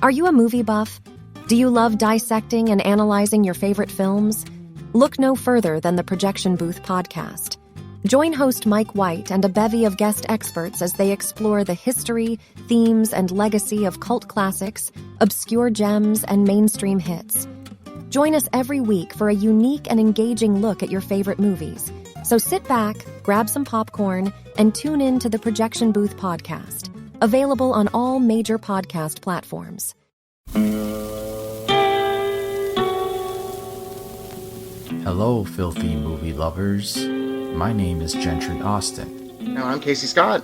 Are you a movie buff? Do you love dissecting and analyzing your favorite films? Look no further than the Projection Booth podcast. Join host Mike White and a bevy of guest experts as they explore the history, themes, and legacy of cult classics, obscure gems, and mainstream hits. Join us every week for a unique and engaging look at your favorite movies. So sit back, grab some popcorn, and tune in to the Projection Booth podcast, available on all major podcast platforms. Hello, filthy movie lovers. My name is Gentry Austin. And I'm Casey Scott.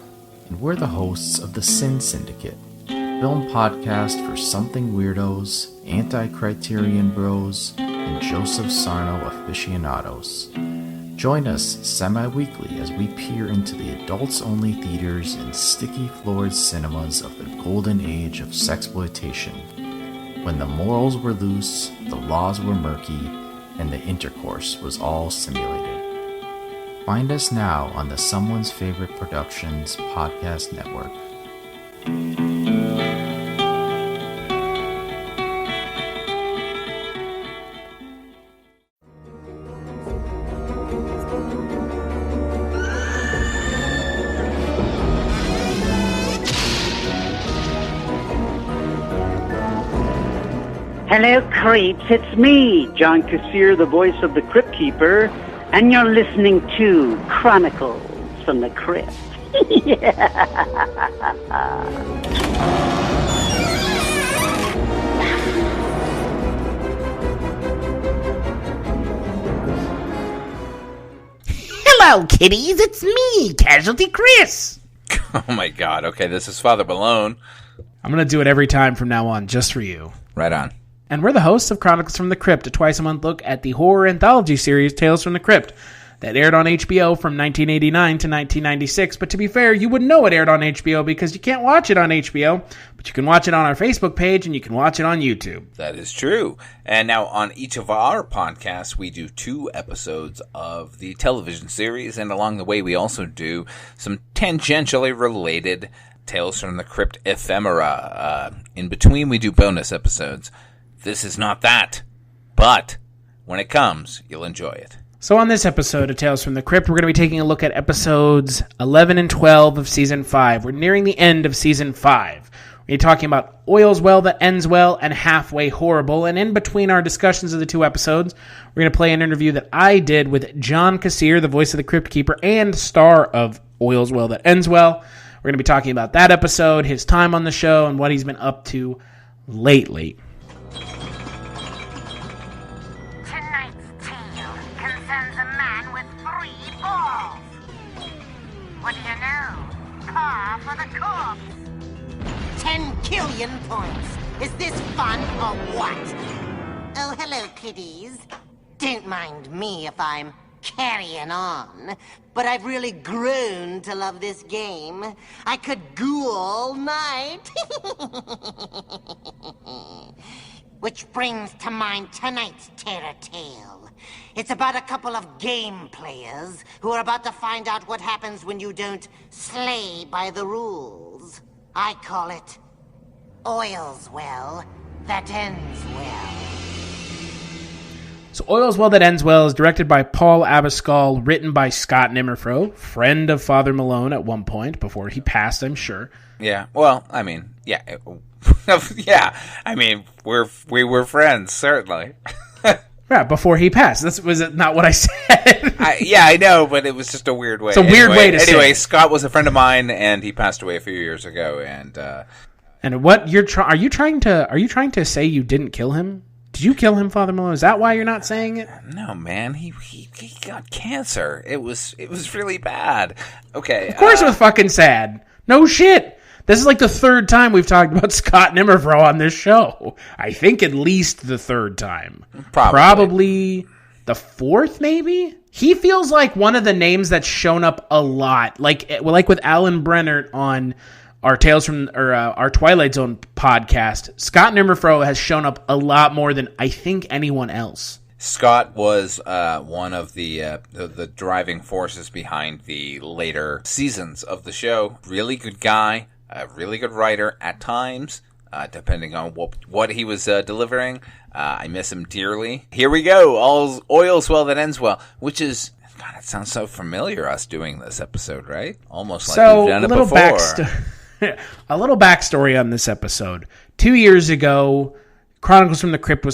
And we're the hosts of the Sin Syndicate, film podcast for something weirdos, anti-criterion bros, and Joseph Sarno aficionados. Join us semi-weekly as we peer into the adults-only theaters and sticky-floored cinemas of the golden age of sexploitation, when the morals were loose, the laws were murky, and the intercourse was all simulated. Find us now on the Someone's Favorite Productions podcast network. Hello, creeps. It's me, John Kassir, the voice of the Cryptkeeper, and you're listening to Chronicles from the Crypt. Hello, kiddies. It's me, Casualty Chris. Oh my god. Okay, this is Father Malone. I'm going to do it every time from now on, just for you. Right on. And we're the hosts of Chronicles from the Crypt, a twice-a-month look at the horror anthology series Tales from the Crypt that aired on HBO from 1989 to 1996. But to be fair, you wouldn't know it aired on HBO because you can't watch it on HBO, but you can watch it on our Facebook page and you can watch it on YouTube. That is true. And now on each of our podcasts, we do 2 episodes of the television series, and along the way we also do some tangentially related Tales from the Crypt ephemera. In between, we do bonus episodes. This is not that, but when it comes, you'll enjoy it. So on this episode of Tales from the Crypt, we're going to be taking a look at episodes 11 and 12 of Season 5. We're nearing the end of Season 5. We're talking about Oils Well That Ends Well and Halfway Horrible. And in between our discussions of the 2 episodes, we're going to play an interview that I did with John Kassir, the voice of the Cryptkeeper and star of Oils Well That Ends Well. We're going to be talking about that episode, his time on the show, and what he's been up to lately. What do you know? Par for the corpse. 10 billion points. Is this fun or what? Oh, hello, kiddies. Don't mind me if I'm carrying on, but I've really grown to love this game. I could goo all night. Which brings to mind tonight's terror tale. It's about a couple of game players who are about to find out what happens when you don't slay by the rules. I call it Oils Well That Ends Well. So Oils Well That Ends Well is directed by Paul Abascal, written by Scott Nimmerfro, friend of Father Malone at one point, before he passed, I'm sure. Yeah, well, I mean, yeah. Yeah, I mean, we were friends, certainly. Yeah, before he passed. Was it not what I said? I know, but it was just a weird way. It's a weird way to say it. Anyway, Scott was a friend of mine, and he passed away a few years ago. And what are you trying to say? You didn't kill him? Did you kill him, Father Malone? Is that why you're not saying it? No, man. He got cancer. It was really bad. Okay. Of course, it was fucking sad. No shit. This is like the 3rd time we've talked about Scott Nimmerfro on this show. I think at least the 3rd time. Probably the 4th, maybe? He feels like one of the names that's shown up a lot. Like with Alan Brennert on our our Twilight Zone podcast. Scott Nimmerfro has shown up a lot more than I think anyone else. Scott was one of the driving forces behind the later seasons of the show. Really good guy. A really good writer at times, depending on what he was delivering. I miss him dearly. Here we go. All oils well that ends well, which is, God, it sounds so familiar, us doing this episode, right? Almost like we've done it before. A little backstory on this episode. 2 years ago, Chronicles from the Crypt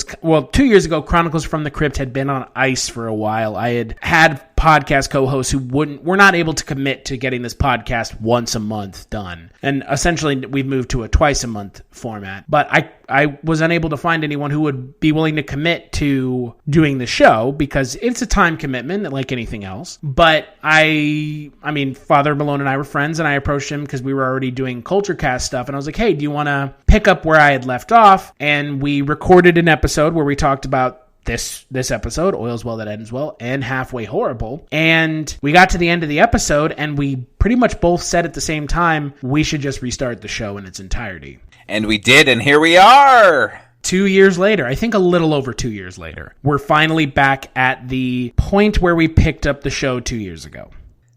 2 years ago, Chronicles from the Crypt had been on ice for a while. I had podcast co-hosts who were not able to commit to getting this podcast once a month done. And essentially we've moved to a twice a month format. But I was unable to find anyone who would be willing to commit to doing the show because it's a time commitment like anything else. But I mean, Father Malone and I were friends, and I approached him because we were already doing CultureCast stuff. And I was like, hey, do you want to pick up where I had left off? And we recorded an episode where we talked about this episode, Oils Well That Ends Well, and Halfway Horrible. And we got to the end of the episode, and we pretty much both said at the same time, we should just restart the show in its entirety. And we did, and here we are! 2 years later, I think a little over 2 years later, we're finally back at the point where we picked up the show 2 years ago.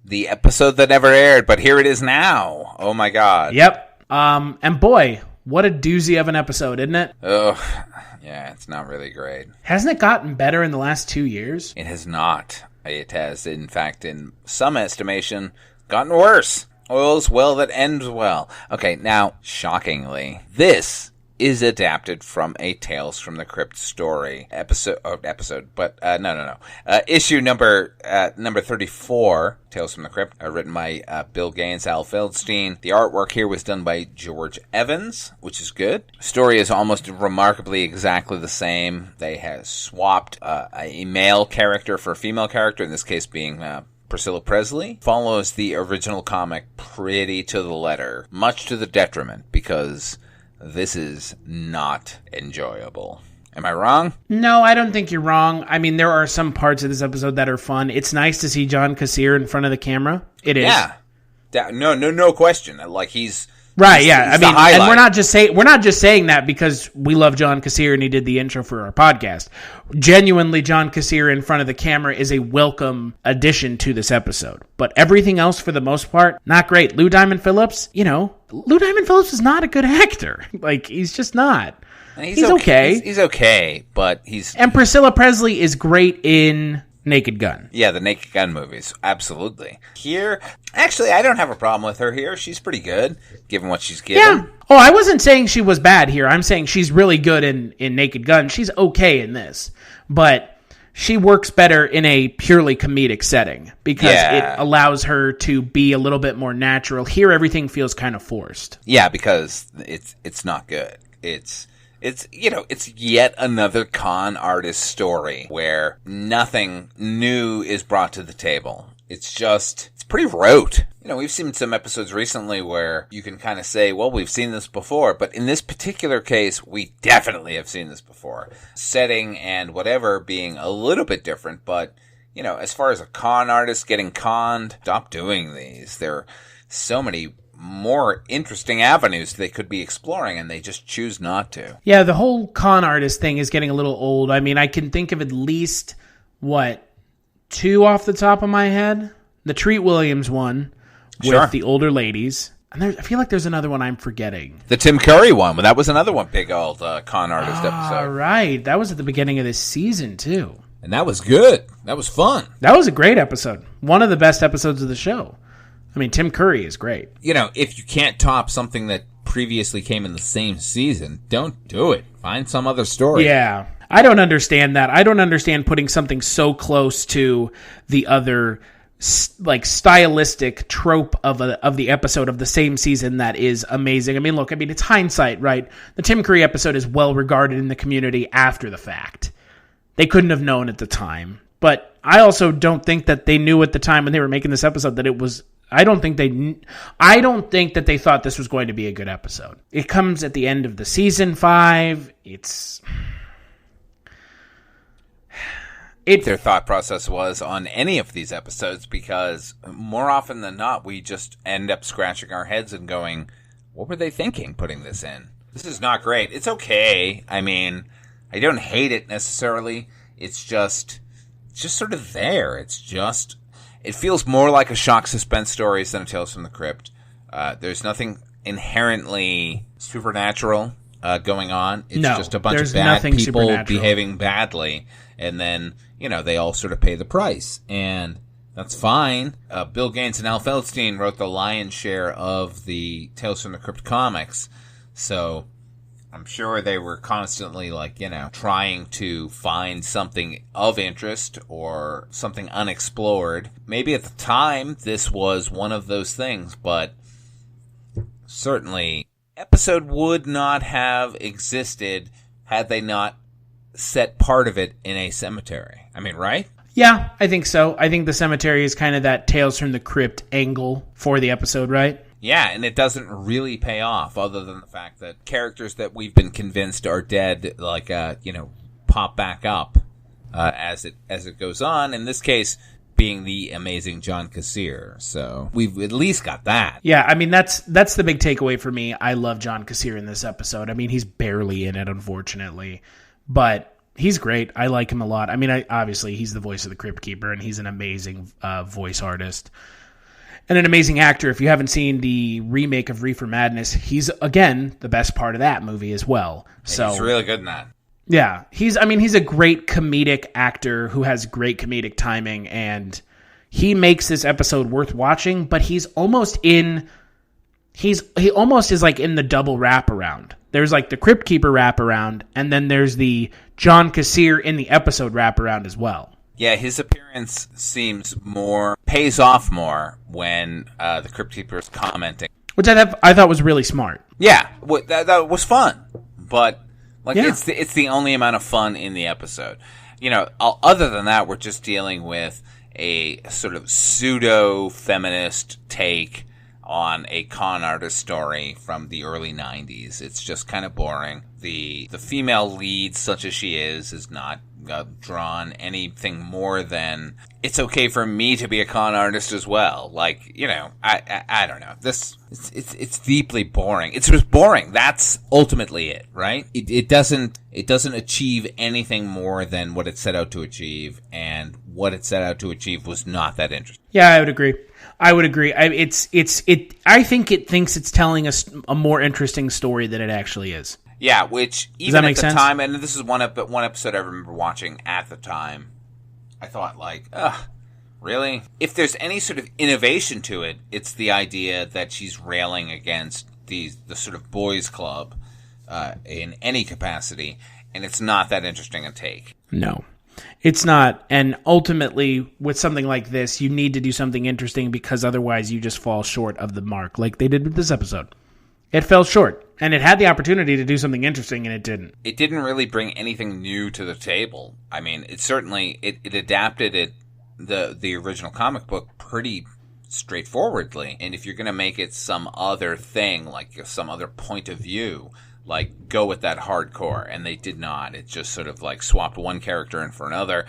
The episode that never aired, but here it is now. Oh my God. Yep. And boy, what a doozy of an episode, isn't it? Ugh. Yeah, it's not really great. Hasn't it gotten better in the last 2 years? It has not. It has, in fact, in some estimation, gotten worse. Oils well that ends well. Okay, now, shockingly, this is adapted from a Tales from the Crypt story issue number 34, Tales from the Crypt, written by Bill Gaines, Al Feldstein. The artwork here was done by George Evans, which is good. Story is almost remarkably exactly the same. They have swapped a male character for a female character, in this case being Priscilla Presley. Follows the original comic pretty to the letter, much to the detriment, because this is not enjoyable. Am I wrong? No, I don't think you're wrong. I mean, there are some parts of this episode that are fun. It's nice to see John Kassir in front of the camera. It is. Yeah. No question. Like, he's right. Yeah. I mean, and we're not just saying that because we love John Kassir and he did the intro for our podcast. Genuinely, John Kassir in front of the camera is a welcome addition to this episode. But everything else, for the most part, not great. Lou Diamond Phillips, Lou Diamond Phillips is not a good actor. Like, he's just not. He's okay. He's okay, but he's... And Priscilla Presley is great in Naked Gun. Yeah, the Naked Gun movies. Absolutely. Here, actually, I don't have a problem with her here. She's pretty good, given what she's given. Yeah. Oh, I wasn't saying she was bad here. I'm saying she's really good in Naked Gun. She's okay in this. But she works better in a purely comedic setting because it allows her to be a little bit more natural. Here, everything feels kind of forced. Yeah, because it's not good. It's yet another con artist story where nothing new is brought to the table. It's pretty rote. We've seen some episodes recently where you can kind of say, well, we've seen this before, but in this particular case, we definitely have seen this before. Setting and whatever being a little bit different, but, as far as a con artist getting conned, stop doing these. There are so many more interesting avenues they could be exploring, and they just choose not to. Yeah, the whole con artist thing is getting a little old. I mean, I can think of at least, 2 off the top of my head? The Treat Williams one with the older ladies. And I feel like there's another one I'm forgetting. The Tim Curry one. Well, that was another one, big old con artist episode. Right. That was at the beginning of this season, too. And that was good. That was fun. That was a great episode. One of the best episodes of the show. I mean, Tim Curry is great. If you can't top something that previously came in the same season, don't do it. Find some other story. Yeah. I don't understand that. I don't understand putting something so close to the other stylistic trope of the episode of the same season that is amazing. I mean, look, it's hindsight, right? The Tim Curry episode is well regarded in the community after the fact. They couldn't have known at the time. But I also don't think that they knew at the time when they were making this episode that it was... I don't think that they thought this was going to be a good episode. It comes at the end of the season 5. Their thought process was on any of these episodes, because more often than not, we just end up scratching our heads and going, what were they thinking putting this in? This is not great. It's okay. I mean, I don't hate it necessarily. It's just sort of there. It feels more like a shock suspense stories than a Tales from the Crypt. There's nothing inherently supernatural going on. It's No, just a bunch there's of bad nothing people supernatural. behaving badly, and then, they all sort of pay the price. And that's fine. Bill Gaines and Al Feldstein wrote the lion's share of the Tales from the Crypt comics, so I'm sure they were constantly, trying to find something of interest or something unexplored. Maybe at the time this was one of those things, but certainly episode would not have existed had they not set part of it in a cemetery. I mean, right? Yeah, I think so. I think the cemetery is kind of that Tales from the Crypt angle for the episode, right? Yeah, and it doesn't really pay off, other than the fact that characters that we've been convinced are dead, pop back up as it goes on. In this case, being the amazing John Kassir. So we've at least got that. Yeah, I mean, that's the big takeaway for me. I love John Kassir in this episode. I mean, he's barely in it, unfortunately, but he's great. I like him a lot. I mean, obviously, he's the voice of the Cryptkeeper, and he's an amazing voice artist and an amazing actor. If you haven't seen the remake of Reefer Madness, he's, again, the best part of that movie as well. So he's really good in that. Yeah, he's a great comedic actor who has great comedic timing, and he makes this episode worth watching, but he almost is like in the double wraparound. There's like the Cryptkeeper wraparound, and then there's the John Kassir in the episode wraparound as well. Yeah, his appearance pays off more when the Cryptkeeper is commenting. Which I thought was really smart. Yeah, that was fun, but Yeah. it's the only amount of fun in the episode. Other than that, we're just dealing with a sort of pseudo-feminist take on a con artist story from the early 90s. It's just kind of boring. The female lead, such as she is not drawn anything more than it's okay for me to be a con artist as well. I don't know. It's deeply boring. It's just boring. That's ultimately it, right? It doesn't achieve anything more than what it set out to achieve, and what it set out to achieve was not that interesting. Yeah, I would agree. I think it thinks it's telling us a more interesting story than it actually is. Yeah, which even that at make the sense? time, and this is one episode I remember watching at the time, I thought really? If there's any sort of innovation to it, it's the idea that she's railing against the sort of boys' club in any capacity, and it's not that interesting a take. No, it's not. And ultimately, with something like this, you need to do something interesting, because otherwise you just fall short of the mark, like they did with this episode. It fell short, and it had the opportunity to do something interesting, and it didn't. It didn't really bring anything new to the table. I mean, it certainly it adapted the original comic book pretty straightforwardly. And if you're going to make it some other thing, like some other point of view, go with that hardcore, and they did not. It just sort of swapped one character in for another,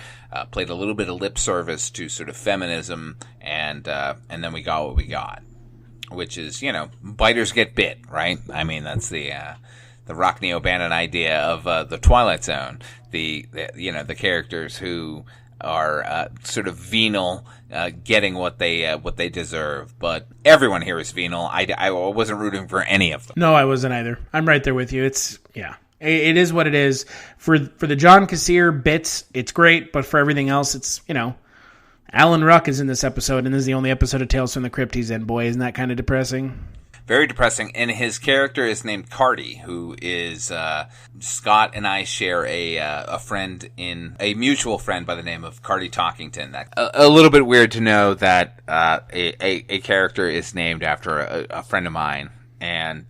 played a little bit of lip service to sort of feminism, and then we got what we got. Which is, biters get bit, right? I mean, that's the Rockney O'Bannon idea of the Twilight Zone. The characters who are sort of venal, getting what they deserve. But everyone here is venal. I wasn't rooting for any of them. No, I wasn't either. I'm right there with you. It is what it is. For the John Kassir bits, it's great. But for everything else, it's, Alan Ruck is in this episode, and this is the only episode of Tales from the Crypt he's in. Boy, isn't that kind of depressing? Very depressing. And his character is named Cardi, who is Scott and I share a mutual friend by the name of Cardi Talkington. A little bit weird to know that a character is named after a friend of mine, and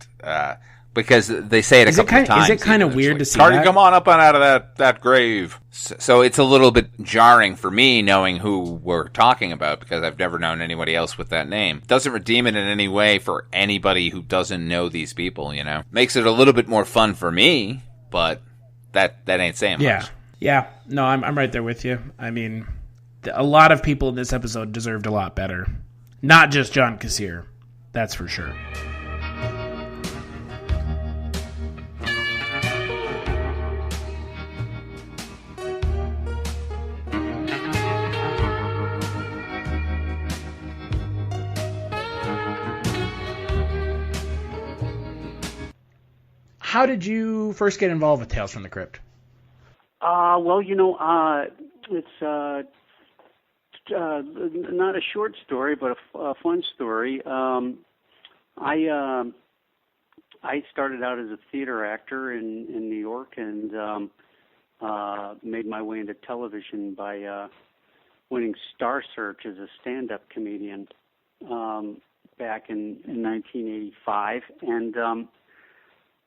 because they say it a couple of times. Is it kind of weird to see Cardi, that? come on up and out of that grave. So it's a little bit jarring for me knowing who we're talking about, because I've never known anybody else with that name. Doesn't redeem it in any way for anybody who doesn't know these people, Makes it a little bit more fun for me, but that ain't saying much. Yeah. No, I'm right there with you. I mean, a lot of people in this episode deserved a lot better. Not just John Kassir. That's for sure. How did you first get involved with Tales from the Crypt? Well, it's not a short story, but a fun story. I started out as a theater actor in New York and made my way into television by winning Star Search as a stand-up comedian back in 1985. And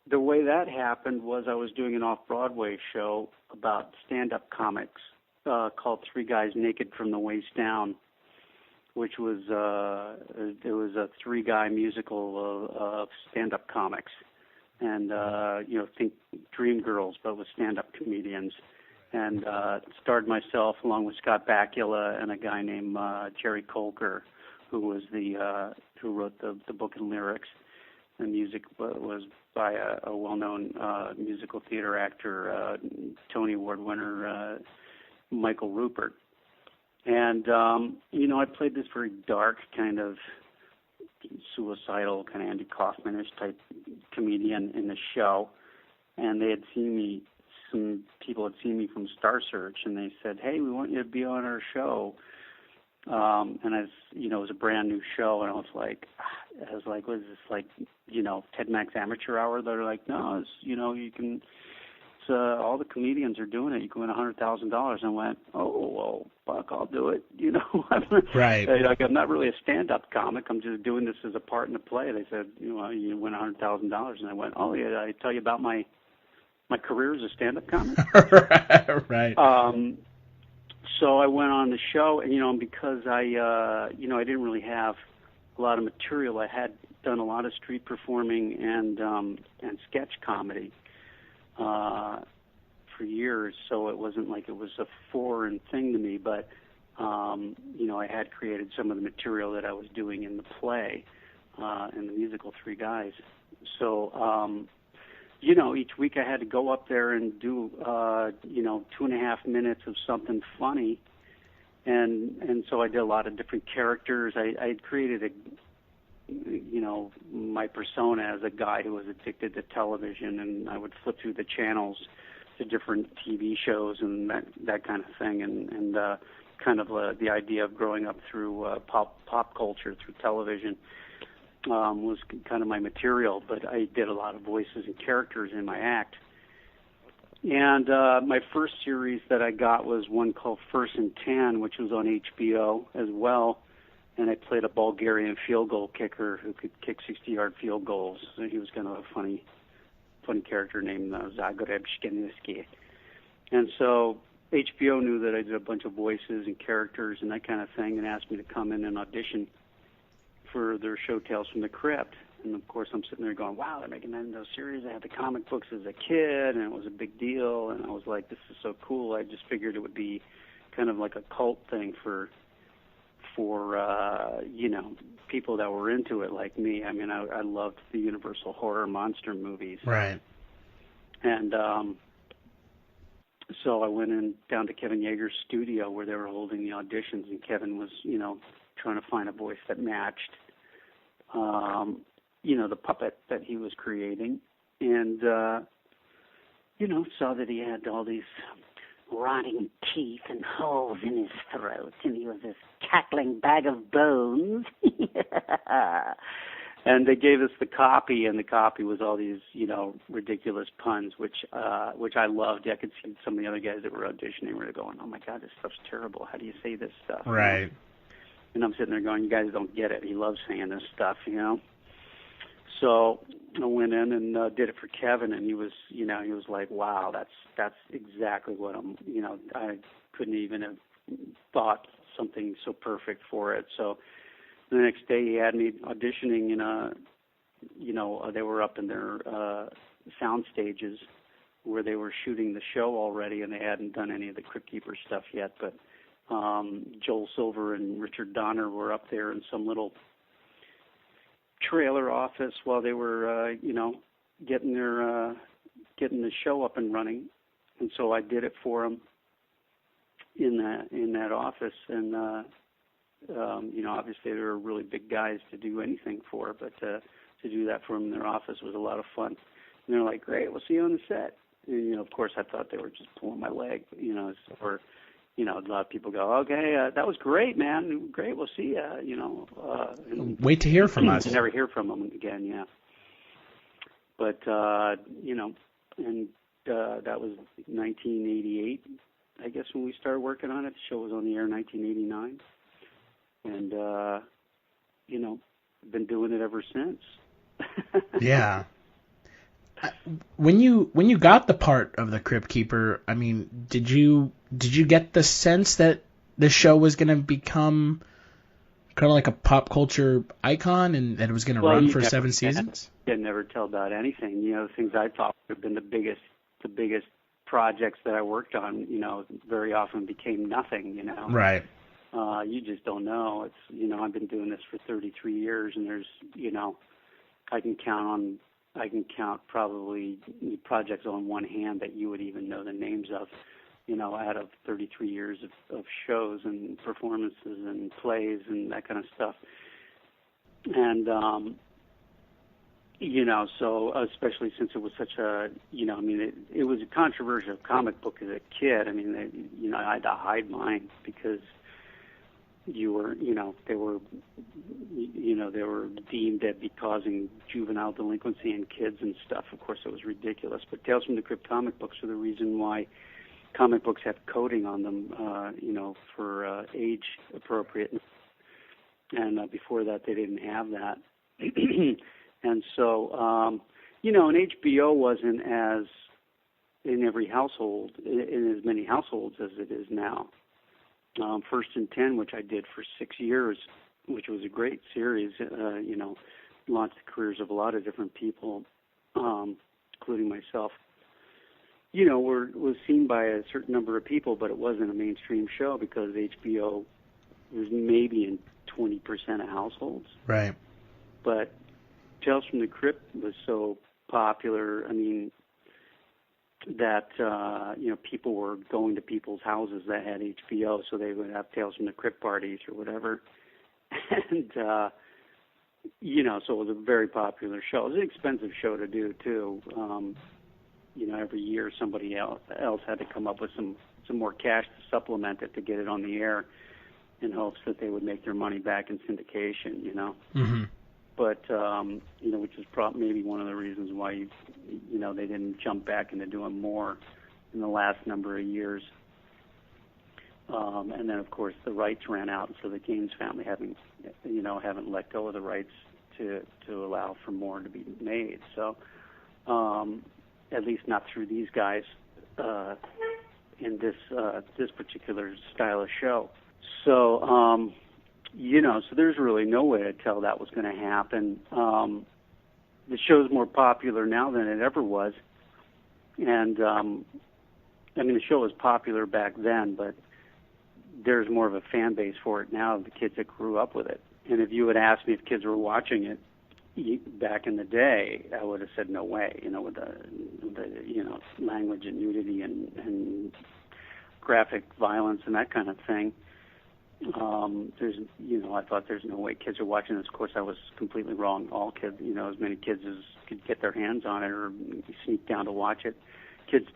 the way that happened was I was doing an off-Broadway show about stand-up comics called Three Guys Naked from the Waist Down, which was it was a three-guy musical of stand-up comics, and think Dreamgirls, but with stand-up comedians, and starred myself along with Scott Bakula and a guy named Jerry Colker, who was who wrote the book and lyrics. The music was by a well-known musical theater actor, Tony Award winner Michael Rupert. And, I played this very dark kind of suicidal, kind of Andy Kaufman-ish type comedian in the show. And they had seen me, some people had seen me from Star Search, and they said, hey, we want you to be on our show. And it was a brand new show, and I was like, what is this, like, Ted Mack's Amateur Hour? They're like, no, it's, you can, all the comedians are doing it. You can win $100,000. And I went, oh, well, fuck, I'll do it. Right. Like, I'm not really a stand-up comic. I'm just doing this as a part in a play. They said, you win $100,000. And I went, oh, yeah, I tell you about my career as a stand-up comic. Right. So I went on the show, and because I didn't really have a lot of material. I had done a lot of street performing and sketch comedy for years, so it wasn't like it was a foreign thing to me. But I had created some of the material that I was doing in the play, in the musical Three Guys. So each week I had to go up there and do 2.5 minutes of something funny, and so I did a lot of different characters. I had created my persona as a guy who was addicted to television, and I would flip through the channels to different TV shows and that kind of thing, and kind of the idea of growing up through pop culture through television. Was kind of my material, but I did a lot of voices and characters in my act. And my first series that I got was one called First and 10, which was on HBO as well. And I played a Bulgarian field goal kicker who could kick 60-yard field goals. So he was kind of a funny character named Zagreb Shkeniski. And so HBO knew that I did a bunch of voices and characters and that kind of thing, and asked me to come in and audition for their show Tales from the Crypt. And of course I'm sitting there going, wow, they're making that into a series. I had the comic books as a kid, and it was a big deal, and I was like, this is so cool. I just figured it would be kind of like a cult thing for people that were into it like me. I mean, I loved the Universal horror monster movies. Right. And so I went in down to Kevin Yeager's studio where they were holding the auditions, and Kevin was, trying to find a voice that matched the puppet that he was creating, and saw that he had all these rotting teeth and holes in his throat, and he was this cackling bag of bones. And they gave us the copy, and the copy was all these, ridiculous puns, which I loved. I could see some of the other guys that were auditioning were going, "Oh my God, this stuff's terrible. How do you say this stuff?" Right. And I'm sitting there going, "You guys don't get it. He loves saying this stuff, So I went in and did it for Kevin, and he was like, "Wow, that's exactly what I'm." I couldn't even have thought something so perfect for it. So the next day he had me auditioning they were up in their sound stages where they were shooting the show already, and they hadn't done any of the Cryptkeeper stuff yet. But Joel Silver and Richard Donner were up there in some little trailer office while they were, getting the show up and running. And so I did it for them in that office, and obviously they were really big guys to do anything for, but to do that for them in their office was a lot of fun. they're like, great, we'll see you on the set. And, of course, I thought they were just pulling my leg, or, a lot of people go, okay, that was great, man. Great, we'll see you, and wait to hear from us. Never hear from them again, yeah. But, that was 1988, I guess, when we started working on it. The show was on the air in 1989. And, been doing it ever since. Yeah. When you got the part of the Cryptkeeper, I mean, did you get the sense that the show was going to become kind of like a pop culture icon and that it was going to run for 7 seasons? You never tell about anything. The things I thought would have been the biggest projects that I worked on, very often became nothing, Right. You just don't know. It's, I've been doing this for 33 years, and there's, I can count probably projects on one hand that you would even know the names of, out of 33 years of shows and performances and plays and that kind of stuff. And, so especially since it was such a, it was a controversial comic book as a kid. I mean, I had to hide mine because they were deemed to be causing juvenile delinquency in kids and stuff. Of course, it was ridiculous. But Tales from the Crypt comic books are the reason why comic books have coding on them, for age appropriateness. And before that, they didn't have that. And so, and HBO wasn't as in every household, in as many households as it is now. First and 10, which I did for 6 years, which was a great series, launched the careers of a lot of different people, including myself. Was seen by a certain number of people, but it wasn't a mainstream show because HBO was maybe in 20% of households. Right. But Tales from the Crypt was so popular, that people were going to people's houses that had HBO, so they would have Tales from the Crypt parties or whatever. And, so it was a very popular show. It was an expensive show to do, too. Every year somebody else had to come up with some more cash to supplement it to get it on the air in hopes that they would make their money back in syndication, Mm-hmm. But, which is maybe one of the reasons why, they didn't jump back into doing more in the last number of years. And then, of course, the rights ran out, so the Gaines family haven't let go of the rights to allow for more to be made. So, at least not through these guys in this particular style of show. So, so there's really no way to tell that was going to happen. The show's more popular now than it ever was. And, the show was popular back then, but there's more of a fan base for it now, the kids that grew up with it. And if you had asked me if kids were watching it back in the day, I would have said no way, with the language and nudity and graphic violence and that kind of thing. I thought there's no way kids are watching this. Of course, I was completely wrong. All kids, as many kids as could get their hands on it or sneak down to watch it. Kids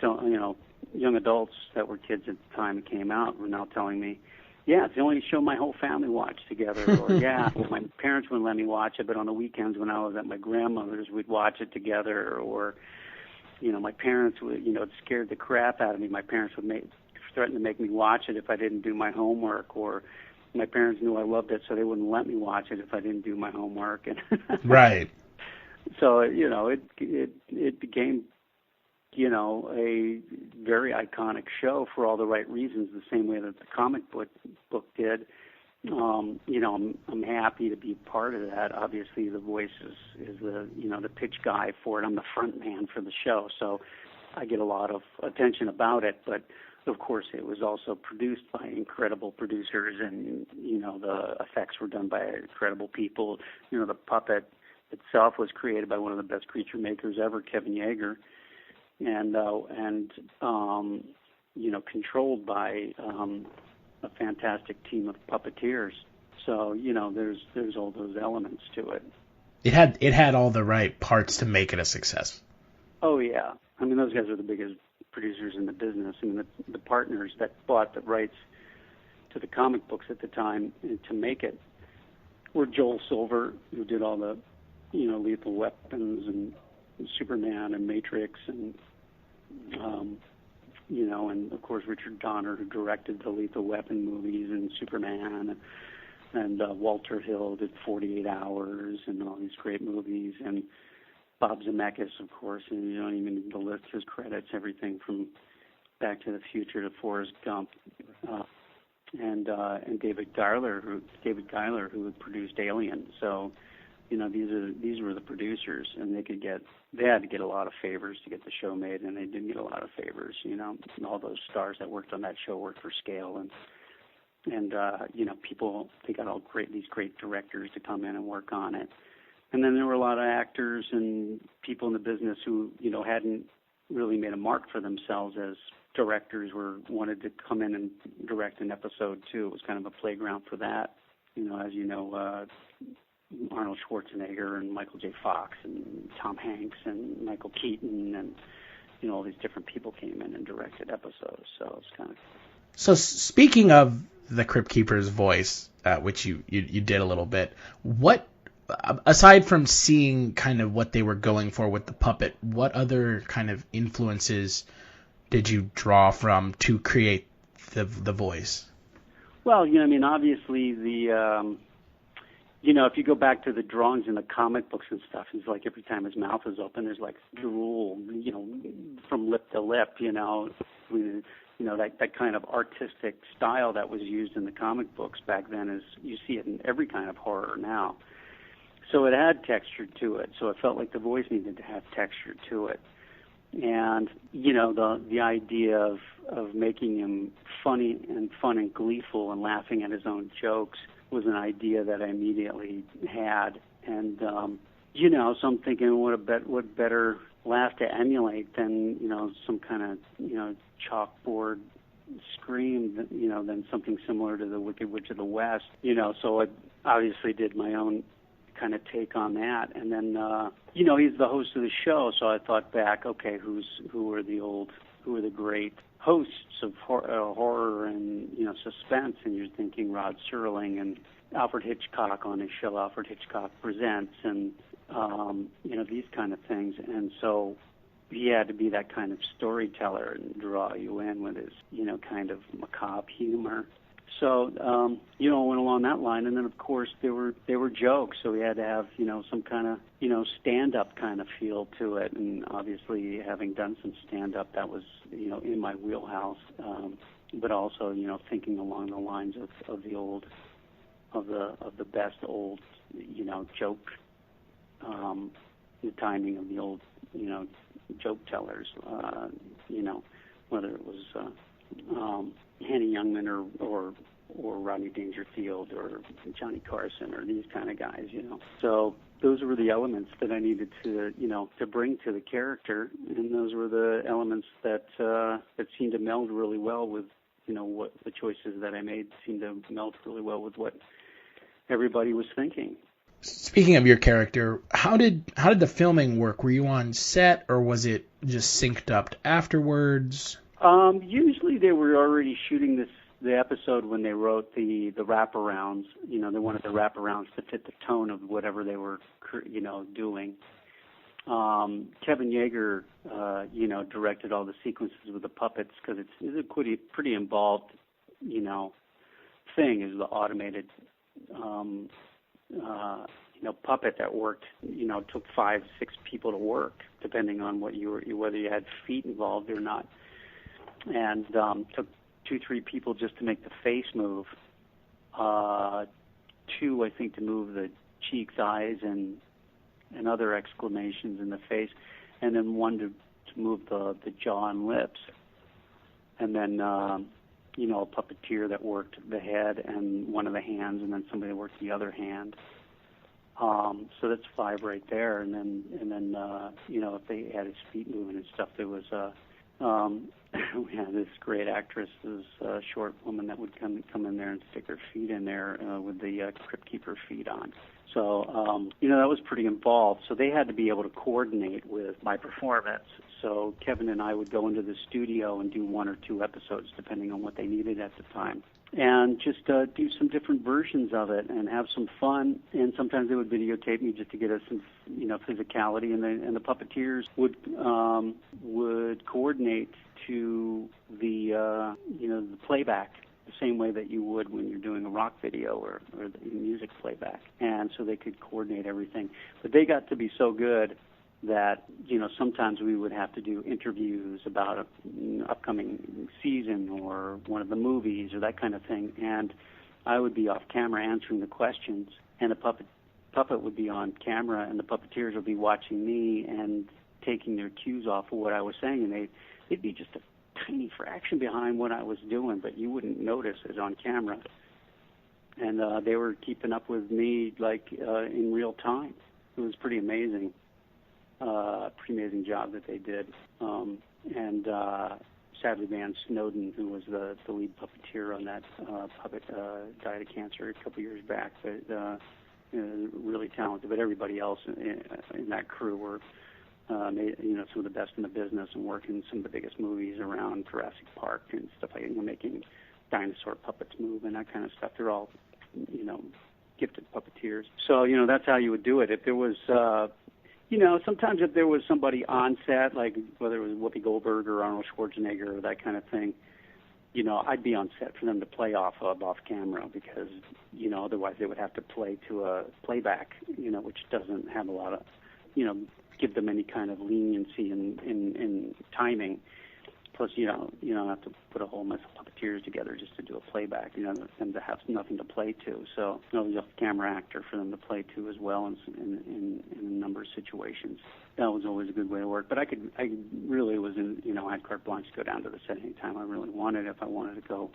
young adults that were kids at the time it came out were now telling me, yeah, it's the only show my whole family watched together. Or, yeah, my parents wouldn't let me watch it, but on the weekends when I was at my grandmother's, we'd watch it together. Or, my parents would, it scared the crap out of me. My parents would threaten to make me watch it if I didn't do my homework, or my parents knew I loved it, so they wouldn't let me watch it if I didn't do my homework. And Right. So, it became, a very iconic show for all the right reasons, the same way that the comic book did. I'm happy to be part of that. Obviously, the voice is the pitch guy for it. I'm the front man for the show, so I get a lot of attention about it. But of course, it was also produced by incredible producers, and the effects were done by incredible people. The puppet itself was created by one of the best creature makers ever, Kevin Yeager, and controlled by a fantastic team of puppeteers. So there's all those elements to it. It had all the right parts to make it a success. Oh, yeah. I mean, those guys are the biggest producers in the business. I mean, the partners that bought the rights to the comic books at the time to make it were Joel Silver, who did all the, Lethal Weapons and Superman and Matrix and, and of course Richard Donner, who directed the Lethal Weapon movies and Superman, and Walter Hill did 48 Hours and all these great movies, and Bob Zemeckis, of course, and you don't even need to list his credits, everything from Back to the Future to Forrest Gump, and David Giler, who had produced Alien. So, these were the producers, and they had to get a lot of favors to get the show made, and they didn't get a lot of favors. And all those stars that worked on that show worked for scale, and people, they got these great directors to come in and work on it. And then there were a lot of actors and people in the business who, hadn't really made a mark for themselves as directors, wanted to come in and direct an episode too. It was kind of a playground for that. Arnold Schwarzenegger and Michael J. Fox and Tom Hanks and Michael Keaton and, all these different people came in and directed episodes. So it's kind of... So speaking of the Cryptkeeper's voice, which you did a little bit, what, aside from seeing kind of what they were going for with the puppet, what other kind of influences did you draw from to create the voice? Well, obviously the, if you go back to the drawings in the comic books and stuff, it's like every time his mouth is open, there's like drool, from lip to lip, that kind of artistic style that was used in the comic books back then is, you see it in every kind of horror now. So it had texture to it. So it felt like the voice needed to have texture to it. And, the idea of making him funny and fun and gleeful and laughing at his own jokes was an idea that I immediately had. And, so I'm thinking, what better laugh to emulate than, some kind of, chalkboard scream, than something similar to the Wicked Witch of the West. So I obviously did my own kind of take on that. And then, he's the host of the show, so I thought back, okay, who are the great hosts of horror and, suspense, and you're thinking Rod Serling and Alfred Hitchcock on his show, Alfred Hitchcock Presents, and, these kind of things. And so he had to be that kind of storyteller and draw you in with his, kind of macabre humor. So, went along that line, and then of course there were jokes, so we had to have, some kind of, stand-up kind of feel to it, and obviously having done some stand-up, that was, in my wheelhouse, but also, thinking along the lines of the best old, joke, the timing of the old, joke tellers, whether it was Henny Youngman or Rodney Dangerfield or Johnny Carson or these kind of guys, So those were the elements that I needed to, to bring to the character, and those were the elements that seemed to meld really well with, what the choices that I made seemed to meld really well with what everybody was thinking. Speaking of your character, how did the filming work? Were you on set, or was it just synced up afterwards? Usually they were already shooting the episode when they wrote the wraparounds. They wanted the wraparounds to fit the tone of whatever they were, doing. Kevin Yeager, directed all the sequences with the puppets because it's a pretty involved, thing, is the automated, puppet that worked, took 5-6 people to work, depending on whether you had feet involved or not. And took 2-3 people just to make the face move. 2, I think, to move the cheeks, eyes, and other exclamations in the face, and then 1 to move the jaw and lips. And then, a puppeteer that worked the head and one of the hands, and then somebody that worked the other hand. So that's 5 right there. And then if they had his feet moving and stuff, there was we had this great actress, this short woman that would come in there and stick her feet in there with the Cryptkeeper feet on. So, that was pretty involved. So they had to be able to coordinate with my performance. So Kevin and I would go into the studio and do 1 or 2 episodes, depending on what they needed at the time, and just do some different versions of it and have some fun. And sometimes they would videotape me just to get us some, physicality. And the puppeteers would coordinate to the playback, the same way that you would when you're doing a rock video or the music playback. And so they could coordinate everything. But they got to be so good that, sometimes we would have to do interviews about an upcoming season or one of the movies or that kind of thing. And I would be off camera answering the questions, and the puppet would be on camera, and the puppeteers would be watching me and taking their cues off of what I was saying. And they'd be just a tiny fraction behind what I was doing, but you wouldn't notice it on camera. And they were keeping up with me in real time. It was pretty amazing. Pretty amazing job that they did. And sadly, Van Snowden, who was the lead puppeteer on that puppet, died of cancer a couple years back. But really talented. But everybody else in that crew were some of the best in the business and working in some of the biggest movies around, Jurassic Park and stuff like that, making dinosaur puppets move and that kind of stuff. They're all, gifted puppeteers. So, that's how you would do it. If there was, sometimes if there was somebody on set, like whether it was Whoopi Goldberg or Arnold Schwarzenegger or that kind of thing, I'd be on set for them to play off camera because, otherwise they would have to play to a playback, which doesn't have a lot of, give them any kind of leniency in timing. Plus, you don't have to put a whole mess of puppeteers together just to do a playback. Them to have nothing to play to. So, there's a camera actor for them to play to as well in a number of situations. That was always a good way to work. But I really was I had carte blanche to go down to the set anytime I really wanted. If I wanted to go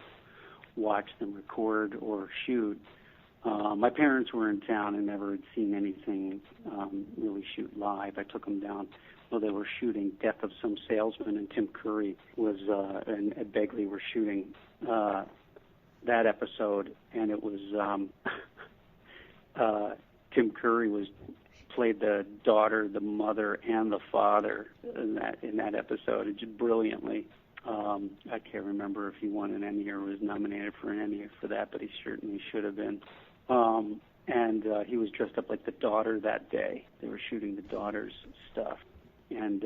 watch them record or shoot. My parents were in town and never had seen anything really shoot live. I took them down while they were shooting Death of Some Salesman, and Tim Curry and Ed Begley were shooting that episode, and it was Tim Curry played the daughter, the mother, and the father in that episode. It did brilliantly. I can't remember if he won an Emmy or was nominated for an Emmy for that, but he certainly should have been. And he was dressed up like the daughter that day. They were shooting the daughter's stuff, and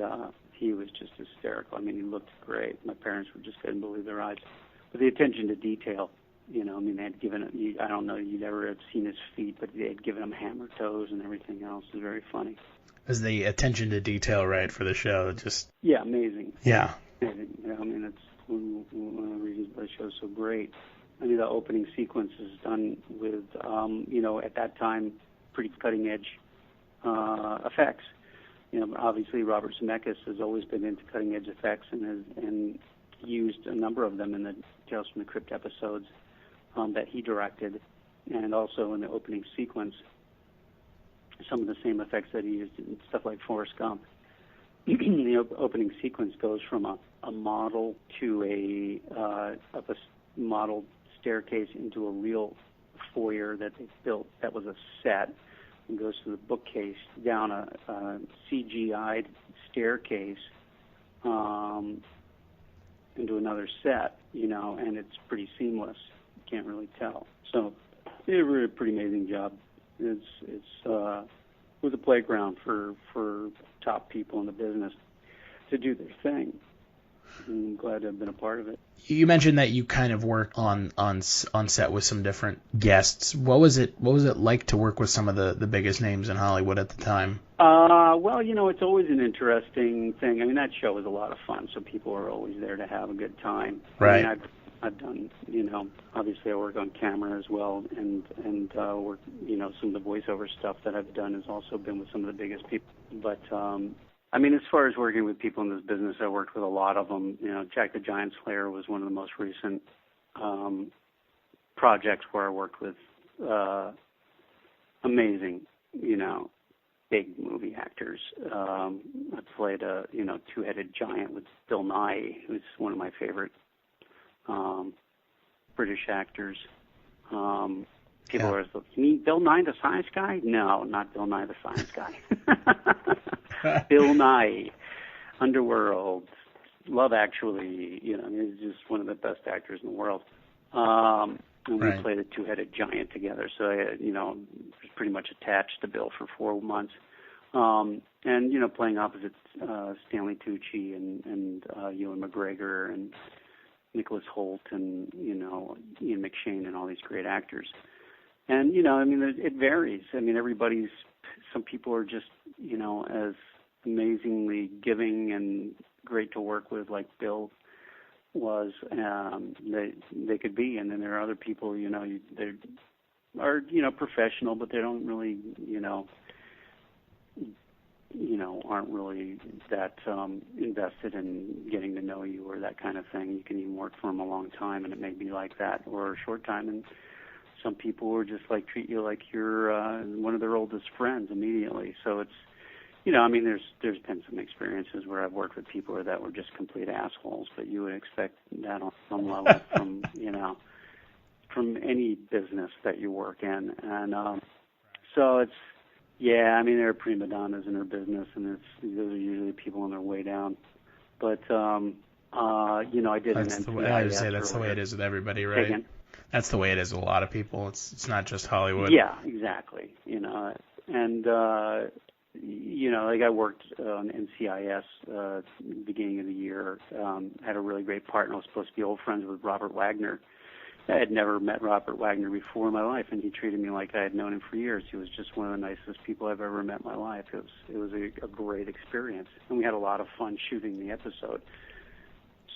he was just hysterical. I mean, he looked great. My parents just couldn't believe their eyes. But the attention to detail, they had given him, I don't know if you'd ever have seen his feet, but they had given him hammer toes and everything else. It was very funny. As the attention to detail, right, for the show, Yeah, amazing. Yeah. Amazing. It's one of the reasons why the show's so great. The opening sequence is done with, at that time, pretty cutting-edge effects. Obviously Robert Zemeckis has always been into cutting-edge effects and used a number of them in the Tales from the Crypt episodes that he directed, and also in the opening sequence, some of the same effects that he used in stuff like Forrest Gump. The opening sequence goes from a model to a model staircase into a real foyer that they built that was a set, and goes to the bookcase, down a CGI'd staircase into another set, and it's pretty seamless. You can't really tell. So they did a pretty amazing job. It was a playground for top people in the business to do their thing. I'm glad to have been a part of it. You mentioned that you kind of work on set with some different guests. What was it like to work with some of the biggest names in Hollywood at the time? Well, it's always an interesting thing. That show was a lot of fun, so people are always there to have a good time. Right. I've done, obviously I work on camera as well, and work, some of the voiceover stuff that I've done has also been with some of the biggest people. But as far as working with people in this business, I worked with a lot of them. Jack the Giant Slayer was one of the most recent projects where I worked with amazing, big movie actors. I played a, two-headed giant with Bill Nye, who's one of my favorite British actors. People are, you mean Bill Nye the Science Guy? No, not Bill Nye the Science Guy. Bill Nye, Underworld, Love Actually, he's just one of the best actors in the world. And we played a two-headed giant together, so I, was pretty much attached to Bill for 4 months. And, playing opposite Stanley Tucci and Ewan McGregor and Nicholas Hoult and, Ian McShane and all these great actors. And, it varies. Some people are just, as amazingly giving and great to work with like Bill was, they could be. And then there are other people, they are, professional, but they don't really, aren't really that invested in getting to know you or that kind of thing. You can even work for them a long time, and it may be like that, or a short time. And some people will just treat you like you're one of their oldest friends immediately. So it's, there's been some experiences where I've worked with people that were just complete assholes, but you would expect that on some level from, from any business that you work in. And so it's, there are prima donnas in her business, and those are usually people on their way down. But, I did that's an the NCIS way, I would say that's earlier. the way it is with everybody, right? Again? That's the way it is with a lot of people. It's not just Hollywood. Yeah, exactly. And I worked on NCIS beginning of the year. Had a really great partner. I was supposed to be old friends with Robert Wagner. I had never met Robert Wagner before in my life, and he treated me like I had known him for years. He was just one of the nicest people I've ever met in my life. It was a great experience, and we had a lot of fun shooting the episode.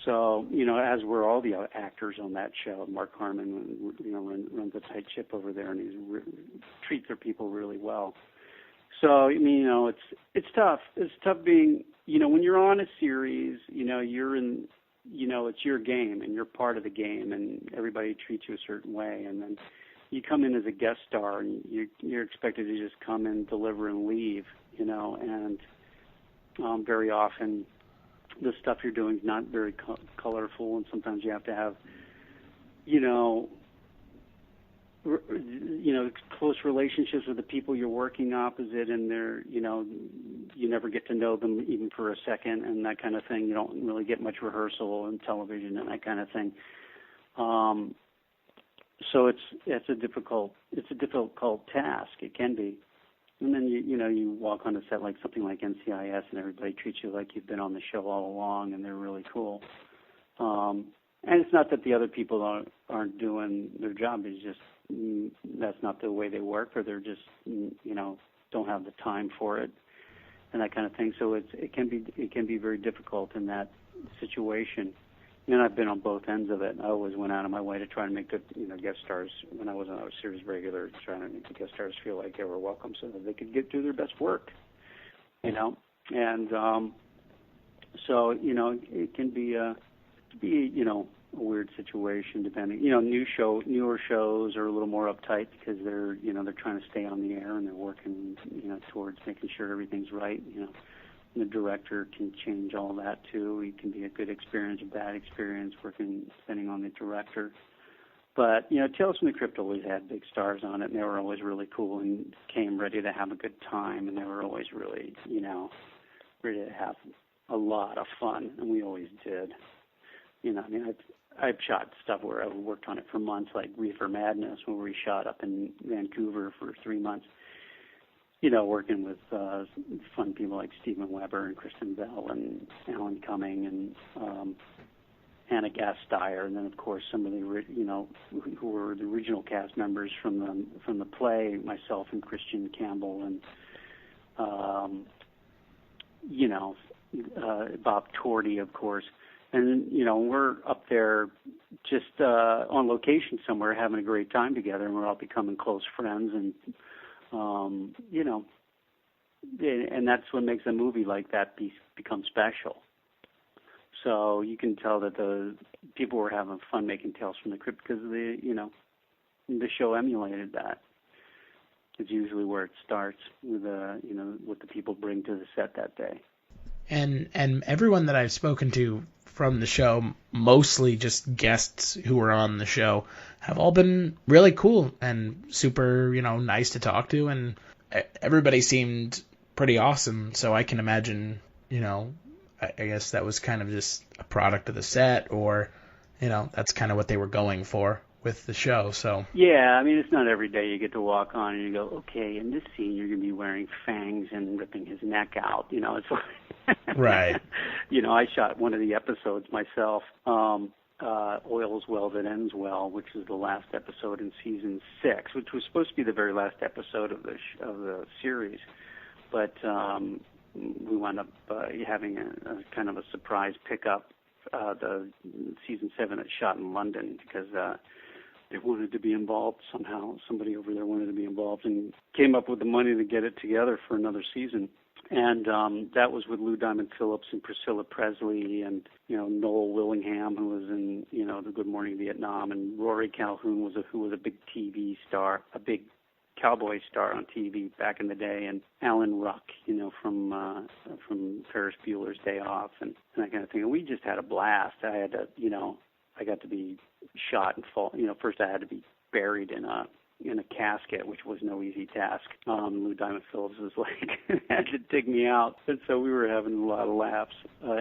So, as were all the actors on that show. Mark Harmon, runs a tight ship over there, and he treats their people really well. So, it's tough. It's tough being, when you're on a series, you're in, it's your game, and you're part of the game, and everybody treats you a certain way, and then you come in as a guest star, and you're expected to just come in, deliver, and leave, and very often the stuff you're doing is not very colorful, and sometimes you have to have, close relationships with the people you're working opposite, and they're, you never get to know them even for a second, and that kind of thing. You don't really get much rehearsal in television and that kind of thing. So it's a difficult task. It can be. And then you walk on a set like something like NCIS, and everybody treats you like you've been on the show all along, and they're really cool. And it's not that the other people aren't doing their job. It's just that's not the way they work, or they're just don't have the time for it, and that kind of thing. So it can be very difficult in that situation. And I've been on both ends of it. I always went out of my way to try to make good, guest stars when I was on a series regular, trying to make the guest stars feel like they were welcome so that they could do their best work, And so it can be a weird situation depending. Newer shows are a little more uptight because they're trying to stay on the air, and they're working towards making sure everything's right. And the director can change all that too. It can be a good experience, a bad experience, depending on the director. But Tales from the Crypt always had big stars on it, and they were always really cool and came ready to have a good time, and they were always really ready to have a lot of fun, and we always did. I've shot stuff where I worked on it for months, like Reefer Madness, where we shot up in Vancouver for 3 months. Working with fun people like Steven Weber and Kristen Bell and Alan Cumming and Hannah Gasteyer, and then of course some of the who were the original cast members from the play, myself and Christian Campbell and Bob Torty, of course. And, we're up there just on location somewhere having a great time together, and we're all becoming close friends. And, and that's what makes a movie like that become special. So you can tell that the people were having fun making Tales from the Crypt because the show emulated that. It's usually where it starts with, what the people bring to the set that day. And everyone that I've spoken to from the show, mostly just guests who were on the show, have all been really cool and super, nice to talk to, and everybody seemed pretty awesome. So I can imagine, I guess that was kind of just a product of the set, or, that's kind of what they were going for with the show. So yeah, I mean, it's not every day you get to walk on and you go, okay, in this scene you're going to be wearing fangs and ripping his neck out. It's like, right. I shot one of the episodes myself, Oils Well That Ends Well, which is the last episode in season 6, which was supposed to be the very last episode of the series, but we wound up having a kind of a surprise pickup. The season 7 that shot in London, because they wanted to be involved somehow. Somebody over there wanted to be involved and came up with the money to get it together for another season. And that was with Lou Diamond Phillips and Priscilla Presley and, Noel Willingham, who was in, the Good Morning Vietnam, and Rory Calhoun who was a big TV star, a big cowboy star on TV back in the day, and Alan Ruck, from Ferris Bueller's Day Off and that kind of thing. And we just had a blast. I had to, I got to be shot and fall. First I had to be buried in a casket, which was no easy task. Lou Diamond Phillips was like, had to dig me out. And so we were having a lot of laughs.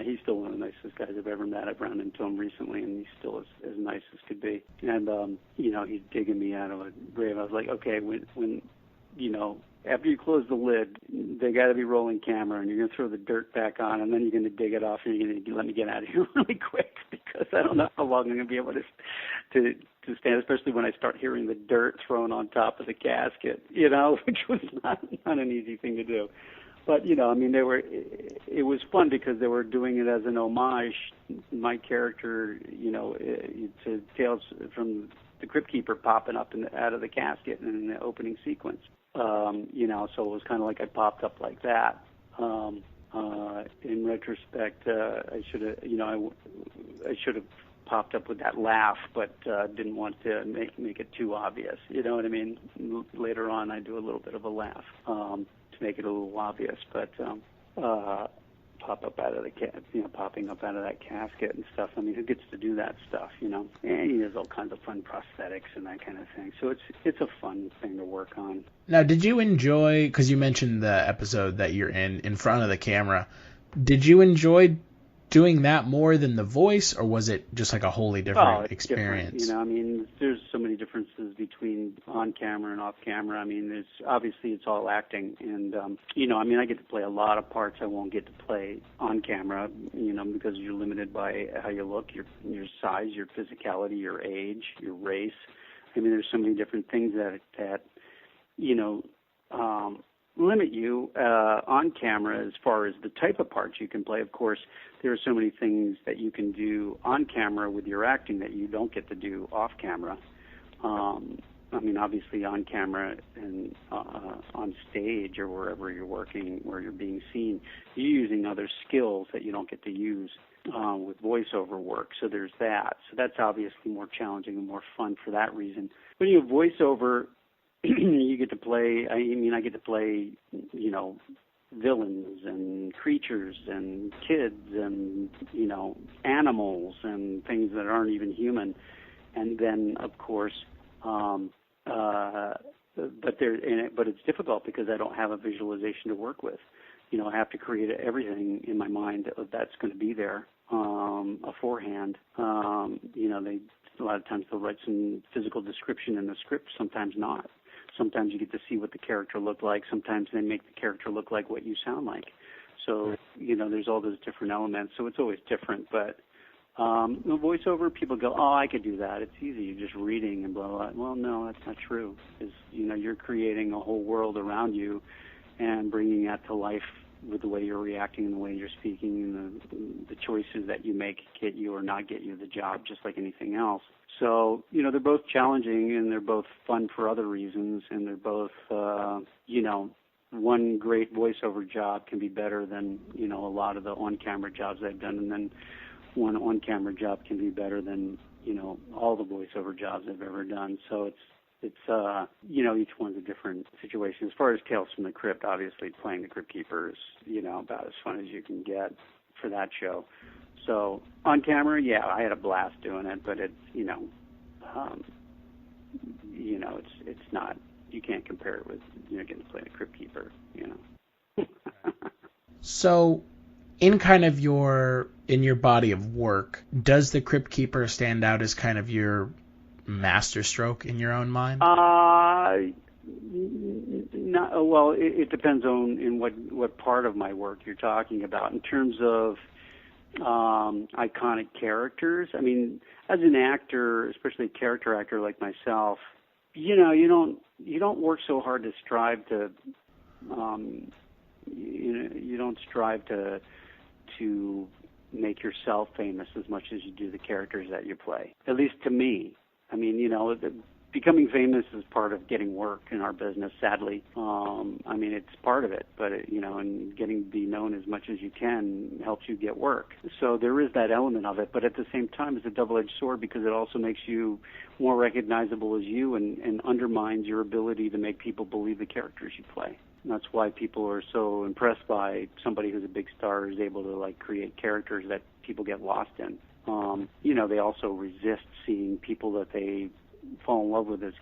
He's still one of the nicest guys I've ever met. I've run into him recently, and he's still as nice as could be. And, he's digging me out of a grave. I was like, okay, when after you close the lid, they got to be rolling camera, and you're going to throw the dirt back on, and then you're going to dig it off, and you're going to let me get out of here really quick, because I don't know how long I'm going to be able to stand, especially when I start hearing the dirt thrown on top of the casket, which was not an easy thing to do. But, it was fun because they were doing it as an homage, my character, to Tales from the Cryptkeeper popping up out of the casket in the opening sequence. So it was kind of like I popped up like that. In retrospect, I should have popped up with that laugh, but didn't want to make it too obvious. You know what I mean? Later on, I do a little bit of a laugh to make it a little obvious, but popping up out of that casket and stuff. I mean, who gets to do that stuff? And there's all kinds of fun prosthetics and that kind of thing. So it's a fun thing to work on. Now, did you enjoy, because you mentioned the episode that you're in front of the camera, did you enjoy doing that more than the voice, or was it just like a wholly different experience? Different. There's so many differences between on camera and off camera. It's all acting, and I get to play a lot of parts I won't get to play on camera, because you're limited by how you look, your size, your physicality, your age, your race. There's so many different things that limit you on camera as far as the type of parts you can play. Of course, there are so many things that you can do on camera with your acting that you don't get to do off camera. Obviously on camera and on stage or wherever you're working, where you're being seen, you're using other skills that you don't get to use with voiceover work. So there's that. So that's obviously more challenging and more fun for that reason. When you have voiceover, you get to play, I get to play, villains and creatures and kids and, animals and things that aren't even human. And then, of course, but it's difficult because I don't have a visualization to work with. I have to create everything in my mind that's going to be there beforehand. A lot of times they'll write some physical description in the script, sometimes not. Sometimes you get to see what the character looked like. Sometimes they make the character look like what you sound like. So, there's all those different elements. So it's always different. But voiceover, people go, oh, I could do that. It's easy. You're just reading and blah, blah, blah. Well, no, that's not true. Because, you're creating a whole world around you and bringing that to life with the way you're reacting and the way you're speaking and the choices that you make get you or not get you the job, just like anything else. So, they're both challenging and they're both fun for other reasons, and they're both, one great voiceover job can be better than, a lot of the on-camera jobs I've done, and then one on-camera job can be better than, all the voiceover jobs I've ever done. So It's each one's a different situation. As far as Tales from the Crypt, obviously playing the Cryptkeeper is about as fun as you can get for that show. So on camera, yeah, I had a blast doing it, but it's it's not. You can't compare it with getting to play the Cryptkeeper. So, in kind of your body of work, does the Cryptkeeper stand out as kind of your masterstroke in your own mind? Not, well, it depends on in what part of my work you're talking about. In terms of iconic characters, I mean, as an actor, especially a character actor like myself, you don't work so hard to strive to you don't strive to make yourself famous as much as you do the characters that you play. At least to me. I mean, becoming famous is part of getting work in our business, sadly. I mean, it's part of it, but, and getting to be known as much as you can helps you get work. So there is that element of it, but at the same time, it's a double-edged sword because it also makes you more recognizable as you and undermines your ability to make people believe the characters you play. And that's why people are so impressed by somebody who's a big star who's able to, create characters that people get lost in. They also resist seeing people that they fall in love with as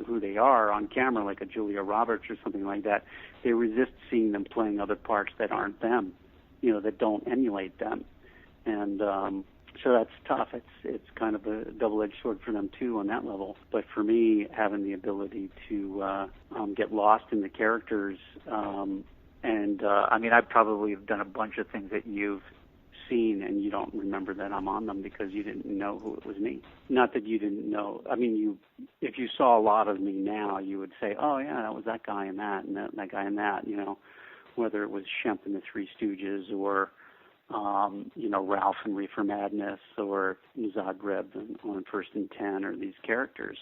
who they are on camera, like a Julia Roberts or something like that. They resist seeing them playing other parts that aren't them, that don't emulate them. And so that's tough. It's kind of a double-edged sword for them, too, on that level. But for me, having the ability to get lost in the characters, I probably have done a bunch of things that you've seen and you don't remember that I'm on them because you didn't know who it was me. Not that you didn't know. I mean, if you saw a lot of me now, you would say, oh, yeah, that was that guy in that and that guy in that, whether it was Shemp in the Three Stooges or, Ralph in Reefer Madness or Zagreb on First and 10 or these characters.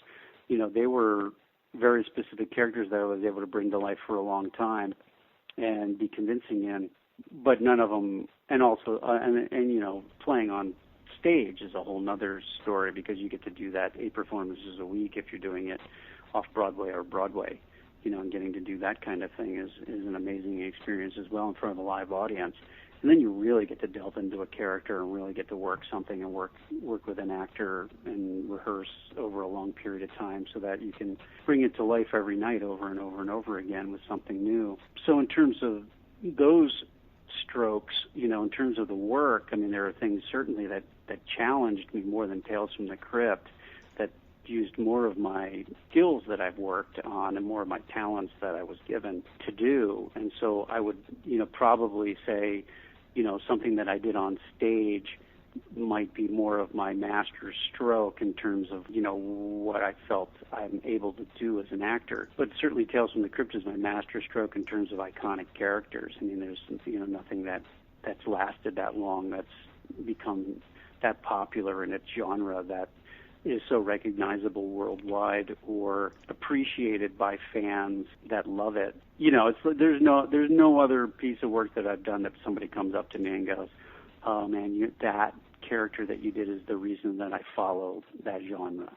They were very specific characters that I was able to bring to life for a long time and be convincing in. But none of them, and also, playing on stage is a whole nother story because you get to do that 8 performances a week if you're doing it off Broadway or Broadway, and getting to do that kind of thing is an amazing experience as well in front of a live audience. And then you really get to delve into a character and really get to work something and work with an actor and rehearse over a long period of time so that you can bring it to life every night over and over and over again with something new. So in terms of those strokes, in terms of the work, I mean, there are things certainly that challenged me more than Tales from the Crypt, that used more of my skills that I've worked on and more of my talents that I was given to do. And so I would, probably say, something that I did on stage might be more of my master stroke in terms of, what I felt I'm able to do as an actor. But certainly Tales from the Crypt is my master stroke in terms of iconic characters. I mean, there's, nothing that's lasted that long, that's become that popular in its genre, that is so recognizable worldwide or appreciated by fans that love it. There's no other piece of work that I've done that somebody comes up to me and goes, oh man, that character that you did is the reason that I follow that genre.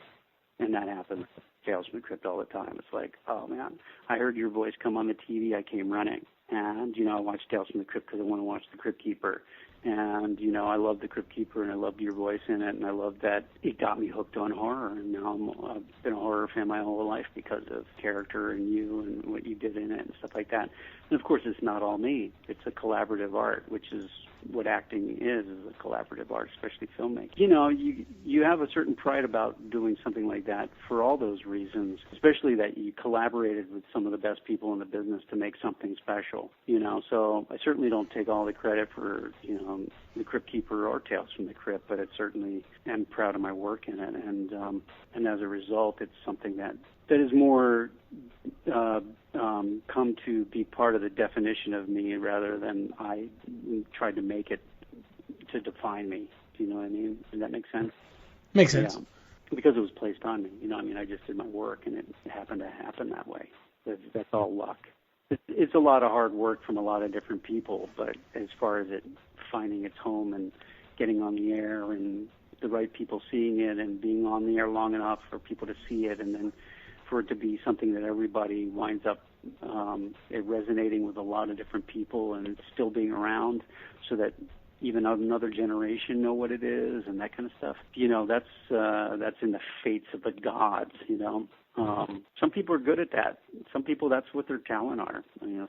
And that happens with Tales from the Crypt all the time. It's like, oh man, I heard your voice come on the TV, I came running. And, I watched Tales from the Crypt because I want to watch the Cryptkeeper. And, I love the Cryptkeeper and I loved your voice in it and I loved that it got me hooked on horror. And now I've been a horror fan my whole life because of character and you and what you did in it and stuff like that. And of course, it's not all me. It's a collaborative art, which is what acting is a collaborative art, especially filmmaking. You have a certain pride about doing something like that for all those reasons, especially that you collaborated with some of the best people in the business to make something special, So I certainly don't take all the credit for, the Cryptkeeper or Tales from the Crypt, but I certainly am proud of my work in it. And as a result, it's something that is more come to be part of the definition of me rather than I tried to make it to define me. Do you know what I mean? Does that make sense? Makes sense. Yeah. Because it was placed on me. I just did my work and it happened to happen that way. That's all luck. It's a lot of hard work from a lot of different people, but as far as it finding its home and getting on the air and the right people seeing it and being on the air long enough for people to see it and then for it to be something that everybody winds up it resonating with a lot of different people and still being around, so that even another generation know what it is and that kind of stuff. That's in the fates of the gods. Some people are good at that. Some people, that's what their talent are.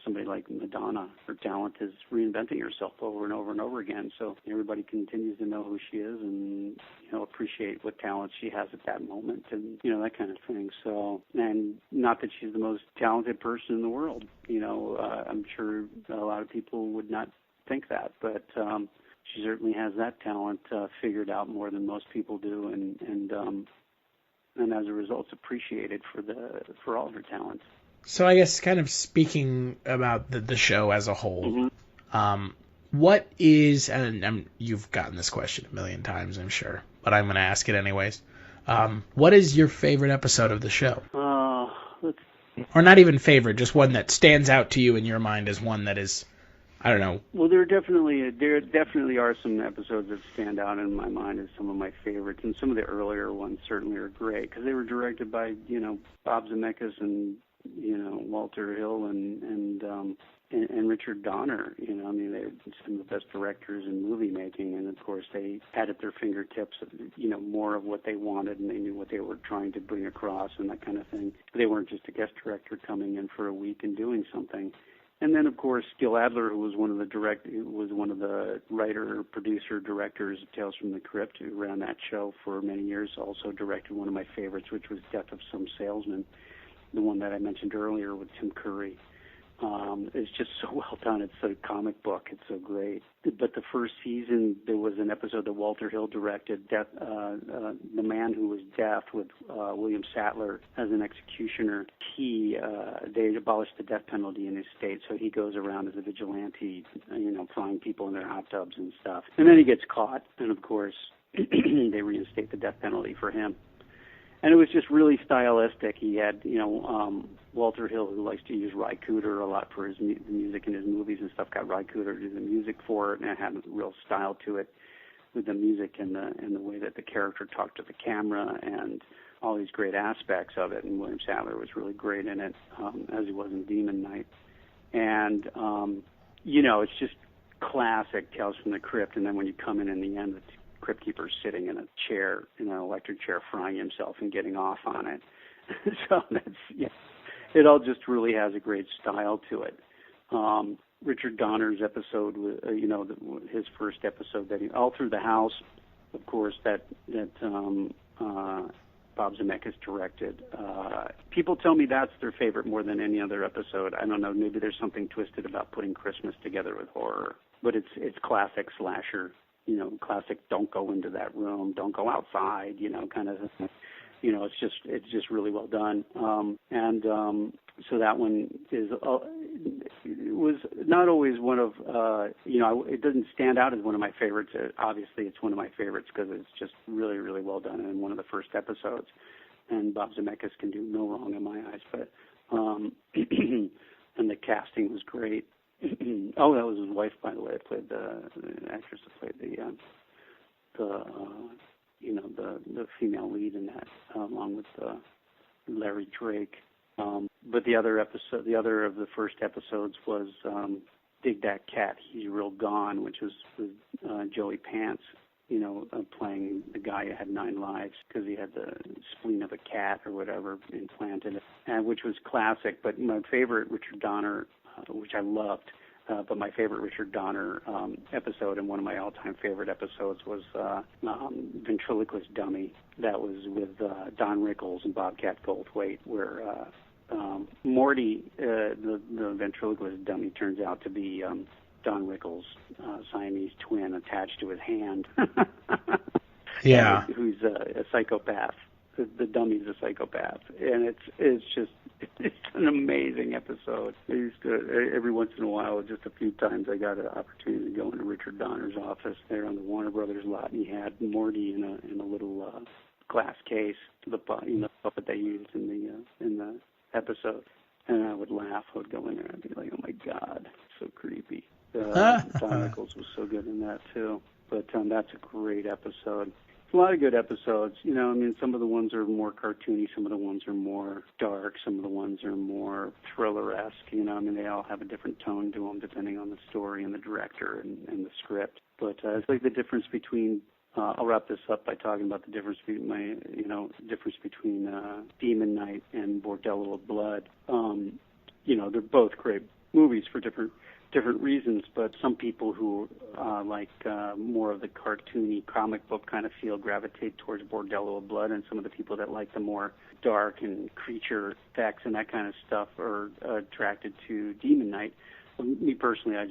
Somebody like Madonna, her talent is reinventing herself over and over and over again. So everybody continues to know who she is and, appreciate what talent she has at that moment and, that kind of thing. So, and not that she's the most talented person in the world. I'm sure a lot of people would not think that, but she certainly has that talent figured out more than most people do, and as a result, it's appreciated for all of her talents. So I guess kind of speaking about the show as a whole, what is, and you've gotten this question a million times, I'm sure, but I'm going to ask it anyways. What is your favorite episode of the show? Or not even favorite, just one that stands out to you in your mind as one that is, I don't know. Well, there definitely are some episodes that stand out in my mind as some of my favorites, and some of the earlier ones certainly are great because they were directed by Bob Zemeckis and Walter Hill and Richard Donner. They're some of the best directors in movie making, and of course they had at their fingertips more of what they wanted, and they knew what they were trying to bring across and that kind of thing. They weren't just a guest director coming in for a week and doing something. And then, of course, Gil Adler, who was one of the writer, producer, directors of Tales from the Crypt, who ran that show for many years, also directed one of my favorites, which was Death of Some Salesman, the one that I mentioned earlier with Tim Curry. It's just so well done. It's a comic book. It's so great. But the first season, there was an episode that Walter Hill directed, The Man Who Was Death, with William Sattler as an executioner. They abolished the death penalty in his state, so he goes around as a vigilante, flying people in their hot tubs and stuff. And then he gets caught, and of course, they reinstate the death penalty for him. And it was just really stylistic. He had, Walter Hill, who likes to use Ry Cooder a lot for the music in his movies and stuff, got Ry Cooder to do the music for it, and it had a real style to it with the music and the way that the character talked to the camera and all these great aspects of it. And William Sadler was really great in it, as he was in Demon Knight. And, it's just classic Tales from the Crypt. And then when you come in the end, the Cryptkeeper sitting in a chair, in an electric chair, frying himself and getting off on it. So it all just really has a great style to it. Richard Donner's episode, his first episode All Through the House, of course, that Bob Zemeckis directed. People tell me that's their favorite more than any other episode. I don't know, maybe there's something twisted about putting Christmas together with horror, but it's classic slasher. Classic don't go into that room, don't go outside, kind of thing. It's just really well done. So that one was not always one of, it doesn't stand out as one of my favorites. Obviously, it's one of my favorites because it's just really, really well done and one of the first episodes. And Bob Zemeckis can do no wrong in my eyes. But and the casting was great. Oh, that was his wife, by the way. Played the actress that played the female lead in that, along with Larry Drake. But the other of the first episodes was Dig That Cat, He's Real Gone, which was with Joey Pants, playing the guy who had 9 lives because he had the spleen of a cat or whatever implanted, and which was classic. But my favorite Richard Donner, which I loved, but my favorite Richard Donner episode and one of my all-time favorite episodes was Ventriloquist Dummy. That was with Don Rickles and Bobcat Goldthwait, where Morty, the ventriloquist dummy, turns out to be Don Rickles' Siamese twin attached to his hand. Yeah. Who's a psychopath. The dummy's a psychopath, and it's an amazing episode. I used to, every once in a while, just a few times, I got an opportunity to go into Richard Donner's office there on the Warner Brothers lot, and he had Morty in a little glass case, the puppet they used in the episode, and I would laugh. I would go in there and be like, "Oh my God, so creepy." Don Rickles was so good in that too. But that's a great episode. A lot of good episodes. You know, I mean, some of the ones are more cartoony, some of the ones are more dark, some of the ones are more thriller-esque. You know, I mean, they all have a different tone to them depending on the story and the director and the script. But it's like the difference between. I'll wrap this up by talking about the difference between Demon Knight and Bordello of Blood. You know, they're both great movies for different reasons, but some people who like more of the cartoony comic book kind of feel gravitate towards Bordello of Blood, and some of the people that like the more dark and creature effects and that kind of stuff are attracted to Demon Knight. Me personally, I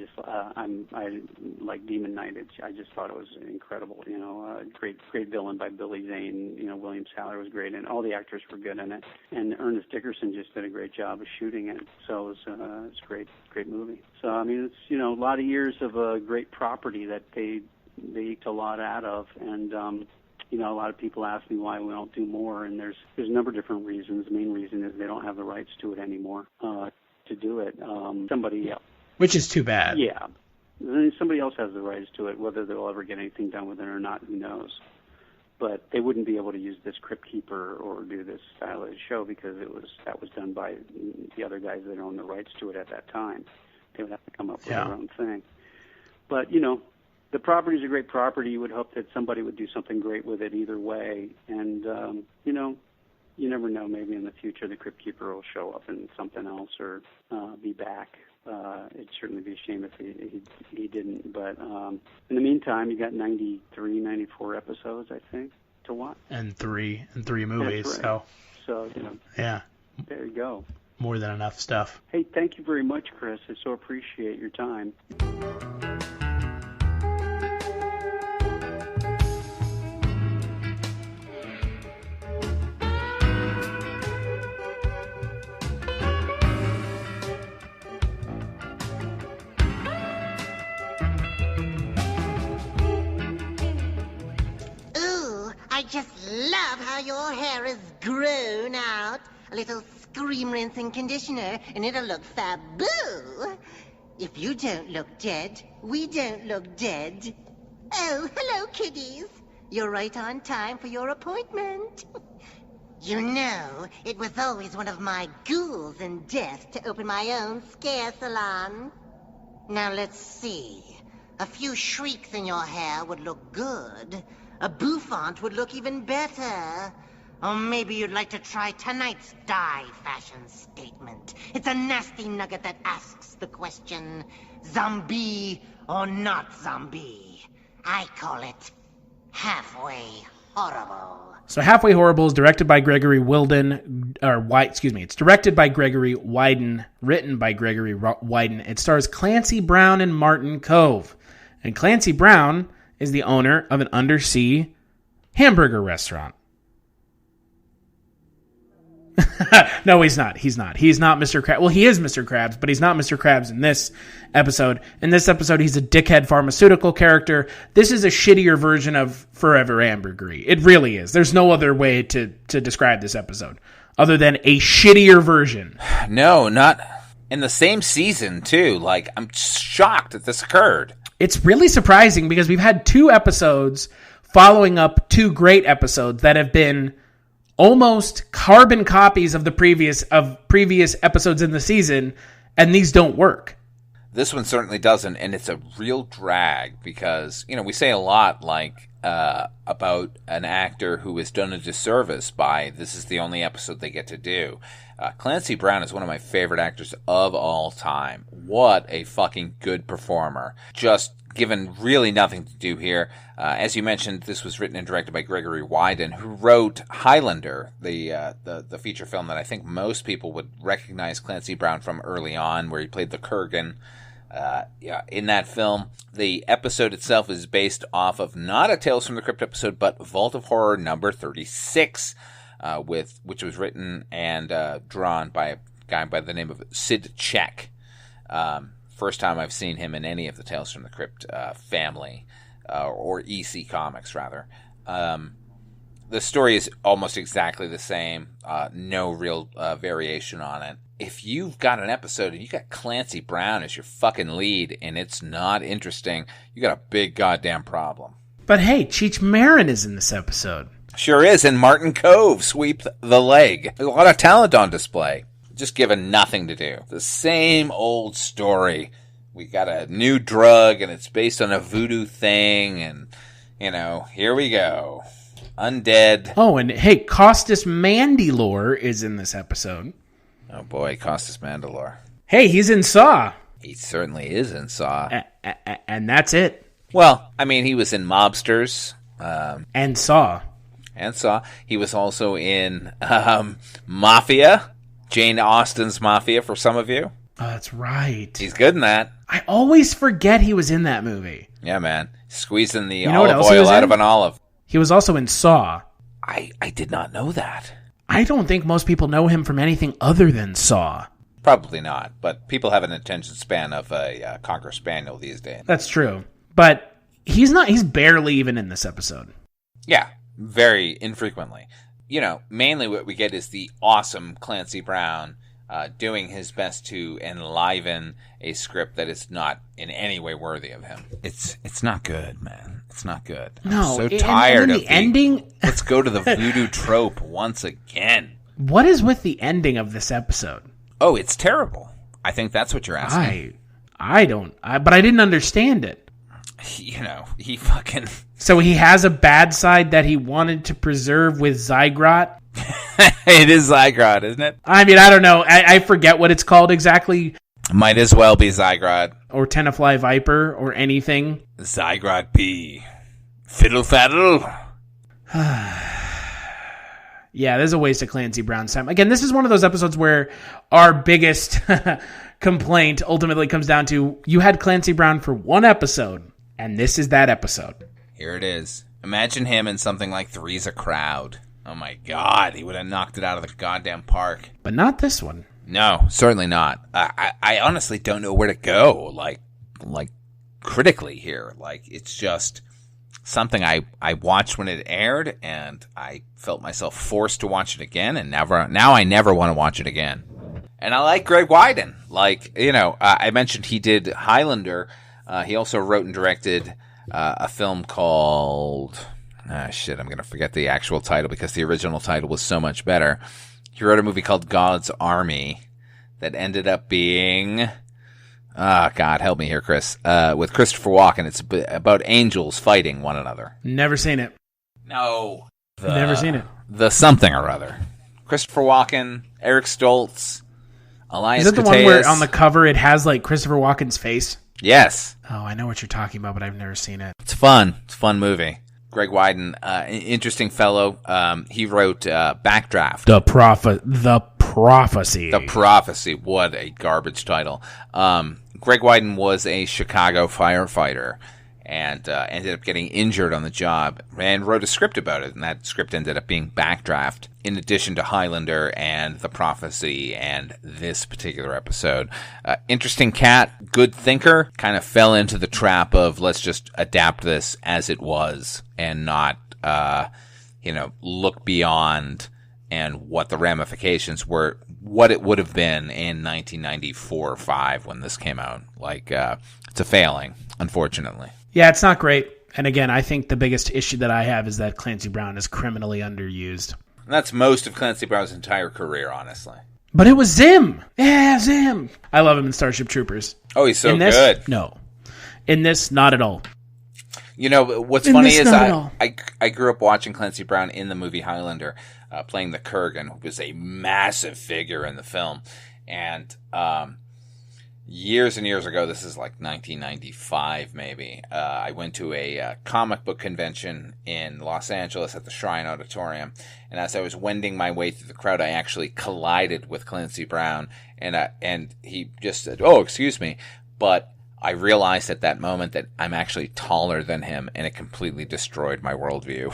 like Demon Knight. I just thought it was incredible. You know, great villain by Billy Zane. You know, William Sadler was great, and all the actors were good in it. And Ernest Dickerson just did a great job of shooting it. So it was great movie. So I mean, it's a lot of years of a great property that they eked a lot out of, and a lot of people ask me why we don't do more, and there's a number of different reasons. The main reason is they don't have the rights to it anymore to do it. Somebody else. Which is too bad. Yeah. Somebody else has the rights to it. Whether they'll ever get anything done with it or not, who knows. But they wouldn't be able to use this Cryptkeeper or do this style of show because that was done by the other guys that own the rights to it at that time. They would have to come up with their own thing. But, the property is a great property. You would hope that somebody would do something great with it either way. And, you never know. Maybe in the future the Cryptkeeper will show up in something else or be back. It'd certainly be a shame if he didn't. But in the meantime, you got 93, 94 episodes, I think, to watch. And three movies. Right. So, yeah. There you go. More than enough stuff. Hey, thank you very much, Chris. I so appreciate your time. I just love how your hair is grown out. A little scream rinse and conditioner, and it'll look faboo. If you don't look dead, we don't look dead. Oh, hello, kiddies. You're right on time for your appointment. It was always one of my ghouls in death to open my own scare salon. Now, let's see. A few shrieks in your hair would look good. A bouffant would look even better. Or maybe you'd like to try tonight's dye fashion statement. It's a nasty nugget that asks the question, zombie or not zombie? I call it halfway horrible. So Halfway Horrible is directed by Gregory It's directed by Gregory Wyden, written by Gregory Wyden. It stars Clancy Brown and Martin Cove. And Clancy Brown is the owner of an undersea hamburger restaurant. No, he's not. He's not Mr. Krabs. Well, he is Mr. Krabs, but he's not Mr. Krabs in this episode. In this episode, he's a dickhead pharmaceutical character. This is a shittier version of Forever Ambergris. It really is. There's no other way to describe this episode other than a shittier version. No, not in the same season, too. Like, I'm shocked that this occurred. It's really surprising because we've had 2 episodes following up 2 great episodes that have been almost carbon copies of the previous episodes in the season, and these don't work. This one certainly doesn't, and it's a real drag because, we say a lot like about an actor who is done a disservice by this is the only episode they get to do. Clancy Brown is one of my favorite actors of all time. What a fucking good performer. Just given really nothing to do here. As you mentioned, this was written and directed by Gregory Wyden, who wrote Highlander, the feature film that I think most people would recognize Clancy Brown from early on, where he played the Kurgan. In that film, the episode itself is based off of not a Tales from the Crypt episode, but Vault of Horror number 36, which was written and drawn by a guy by the name of Sid Check. First time I've seen him in any of the Tales from the Crypt family, or EC Comics, rather. The story is almost exactly the same. No real variation on it. If you've got an episode and you got Clancy Brown as your fucking lead and it's not interesting, you got a big goddamn problem. But hey, Cheech Marin is in this episode. Sure is, and Martin Cove sweep the leg. There's a lot of talent on display. Just given nothing to do. The same old story. We got a new drug, and it's based on a voodoo thing, and, here we go. Undead. Oh, and hey, Costas Mandylor is in this episode. Oh boy, Costas Mandylor. Hey, he's in Saw. He certainly is in Saw. And that's it. Well, I mean, he was in Mobsters. And Saw. He was also in Mafia. Jane Austen's Mafia, for some of you. Oh, that's right. He's good in that. I always forget he was in that movie. Yeah, man. Squeezing the You know what olive else he oil was out in? of an olive. He was also in Saw. I did not know that. I don't think most people know him from anything other than Saw. Probably not, but people have an attention span of a Cocker Spaniel these days. That's true. But he's barely even in this episode. Yeah, very infrequently. Mainly what we get is the awesome Clancy Brown doing his best to enliven a script that is not in any way worthy of him. It's not good, man. It's not good. No, I'm so tired and of the ending. Let's go to the voodoo trope once again. What is with the ending of this episode? Oh, it's terrible. I think that's what you're asking. But I didn't understand it. He fucking... So he has a bad side that he wanted to preserve with Zygrot? It is Zygrot, isn't it? I mean, I don't know. I forget what it's called exactly. Might as well be Zygrot. Or Tenafly Viper, or anything. Zygrot B. Fiddle faddle. Yeah, there's a waste of Clancy Brown's time. Again, this is one of those episodes where our biggest complaint ultimately comes down to, you had Clancy Brown for one episode, and this is that episode. Here it is. Imagine him in something like Three's a Crowd. Oh my god, he would have knocked it out of the goddamn park. But not this one. No, certainly not. I honestly don't know where to go, like critically here. Like, it's just something I watched when it aired, and I felt myself forced to watch it again, and now I never want to watch it again. And I like Greg Wyden. I mentioned he did Highlander. He also wrote and directed a film called... I'm going to forget the actual title because the original title was so much better. He wrote a movie called God's Army that ended up being... God, help me here, Chris. With Christopher Walken. It's about angels fighting one another. Never seen it. No. Never seen it. The something or other. Christopher Walken, Eric Stoltz, Elias Is it the Koteas. one where on the cover it has like Christopher Walken's face? Yes. Oh, I know what you're talking about, but I've never seen it. It's fun. It's a fun movie. Greg Wyden, interesting fellow. He wrote Backdraft. The Prophecy. The Prophecy. What a garbage title. Greg Wyden was a Chicago firefighter and ended up getting injured on the job and wrote a script about it. And that script ended up being Backdraft, in addition to Highlander and The Prophecy and this particular episode. Interesting cat, good thinker, kind of fell into the trap of let's just adapt this as it was and not, look beyond and what the ramifications were, what it would have been in 1994 or 5 when this came out. It's a failing, unfortunately. Yeah, it's not great. And again, I think the biggest issue that I have is that Clancy Brown is criminally underused. And that's most of Clancy Brown's entire career, honestly. But it was Zim. Yeah, Zim. I love him in Starship Troopers. Oh, he's so in this, good. No. In this, not at all. What's funny is I grew up watching Clancy Brown in the movie Highlander, playing the Kurgan, who was a massive figure in the film. And years and years ago, this is like 1995 maybe, I went to a comic book convention in Los Angeles at the Shrine Auditorium. And as I was wending my way through the crowd, I actually collided with Clancy Brown. And he just said, "Oh, excuse me." But I realized at that moment that I'm actually taller than him, and it completely destroyed my worldview.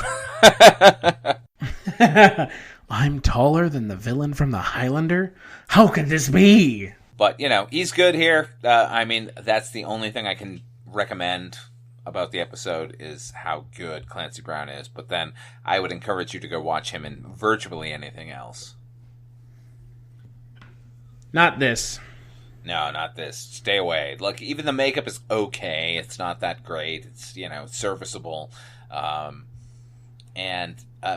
I'm taller than the villain from the Highlander? How could this be? But, he's good here. That's the only thing I can recommend about the episode is how good Clancy Brown is. But then I would encourage you to go watch him in virtually anything else. Not this. No, not this. Stay away. Look, even the makeup is okay. It's not that great. It's, serviceable. And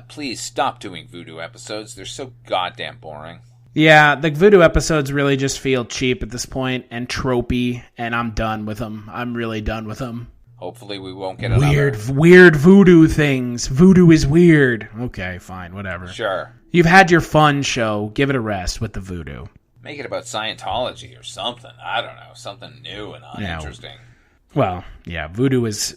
please stop doing voodoo episodes. They're so goddamn boring. Yeah, the voodoo episodes really just feel cheap at this point and tropey, and I'm done with them. I'm really done with them. Hopefully we won't get another... Weird voodoo things. Voodoo is weird. Okay, fine, whatever. Sure. You've had your fun show. Give it a rest with the voodoo. Make it about Scientology or something. I don't know. Something new and uninteresting. Well, yeah, voodoo is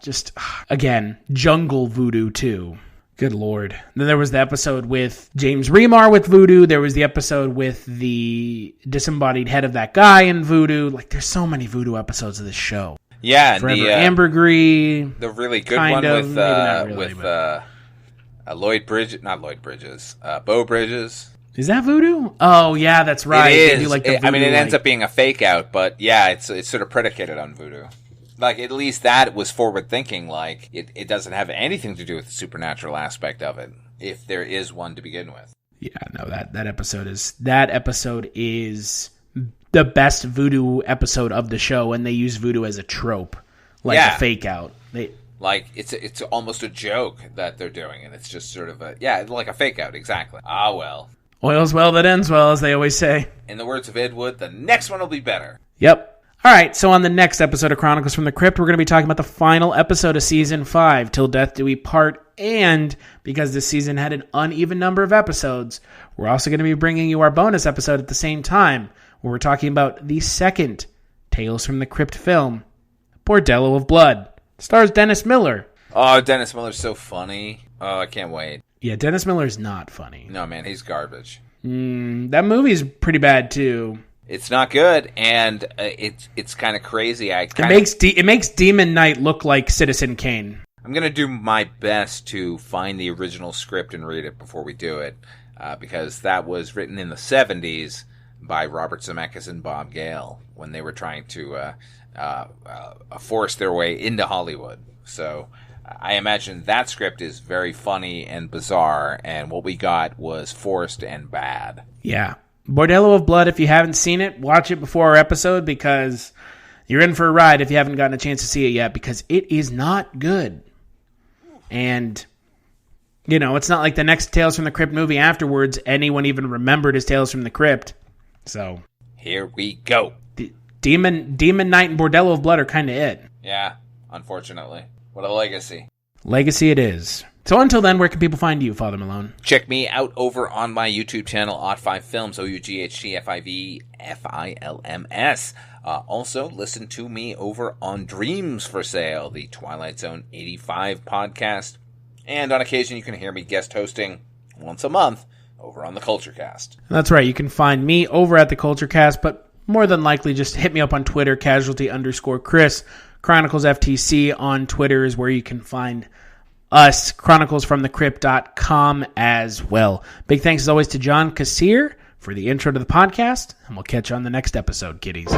just, again, jungle voodoo too. Good Lord. Then there was the episode with James Remar with voodoo. There was the episode with the disembodied head of that guy in voodoo. Like, there's so many voodoo episodes of this show. Yeah. Forever Ambergris. The really good one with Lloyd Bridges, not Lloyd Bridges, Beau Bridges. Is that voodoo? Oh, yeah, that's right. It is. It ends up being a fake out, but yeah, it's sort of predicated on voodoo. Like, at least that was forward-thinking. Like, it doesn't have anything to do with the supernatural aspect of it, if there is one to begin with. Yeah, no, that episode is the best voodoo episode of the show, and they use voodoo as a trope, like a fake-out. Like, it's almost a joke that they're doing, and it's just sort of like a fake-out, exactly. Ah, well. Oil's well that ends well, as they always say. In the words of Ed Wood, the next one will be better. Yep. All right, so on the next episode of Chronicles from the Crypt, we're going to be talking about the final episode of Season 5, Till Death Do We Part, and because this season had an uneven number of episodes, we're also going to be bringing you our bonus episode at the same time, where we're talking about the second Tales from the Crypt film, Bordello of Blood. Stars Dennis Miller. Oh, Dennis Miller's so funny. Oh, I can't wait. Yeah, Dennis Miller's not funny. No, man, he's garbage. That movie's pretty bad, too. It's not good, and it's kind of crazy. It makes Demon Knight look like Citizen Kane. I'm gonna do my best to find the original script and read it before we do it, because that was written in the 70s by Robert Zemeckis and Bob Gale when they were trying to force their way into Hollywood. So I imagine that script is very funny and bizarre, and what we got was forced and bad. Yeah. Bordello of Blood, if you haven't seen it, watch it before our episode, because you're in for a ride if you haven't gotten a chance to see it yet, because it is not good. And, it's not like the next Tales from the Crypt movie afterwards anyone even remembered as Tales from the Crypt. So here we go. Demon Knight and Bordello of Blood are kind of it. Yeah, unfortunately. What a legacy. Legacy it is. So until then, where can people find you, Father Malone? Check me out over on my YouTube channel, Odd5 Films, OUGHTFIVFILMS. Also, listen to me over on Dreams for Sale, the Twilight Zone 85 podcast. And on occasion, you can hear me guest hosting once a month over on the Culturecast. That's right. You can find me over at the Culturecast, but more than likely, just hit me up on Twitter, Casualty_Chris. Chronicles FTC on Twitter is where you can find us, chroniclesfromthecrypt.com as well. Big thanks as always to John Kassir for the intro to the podcast, and we'll catch you on the next episode, kiddies.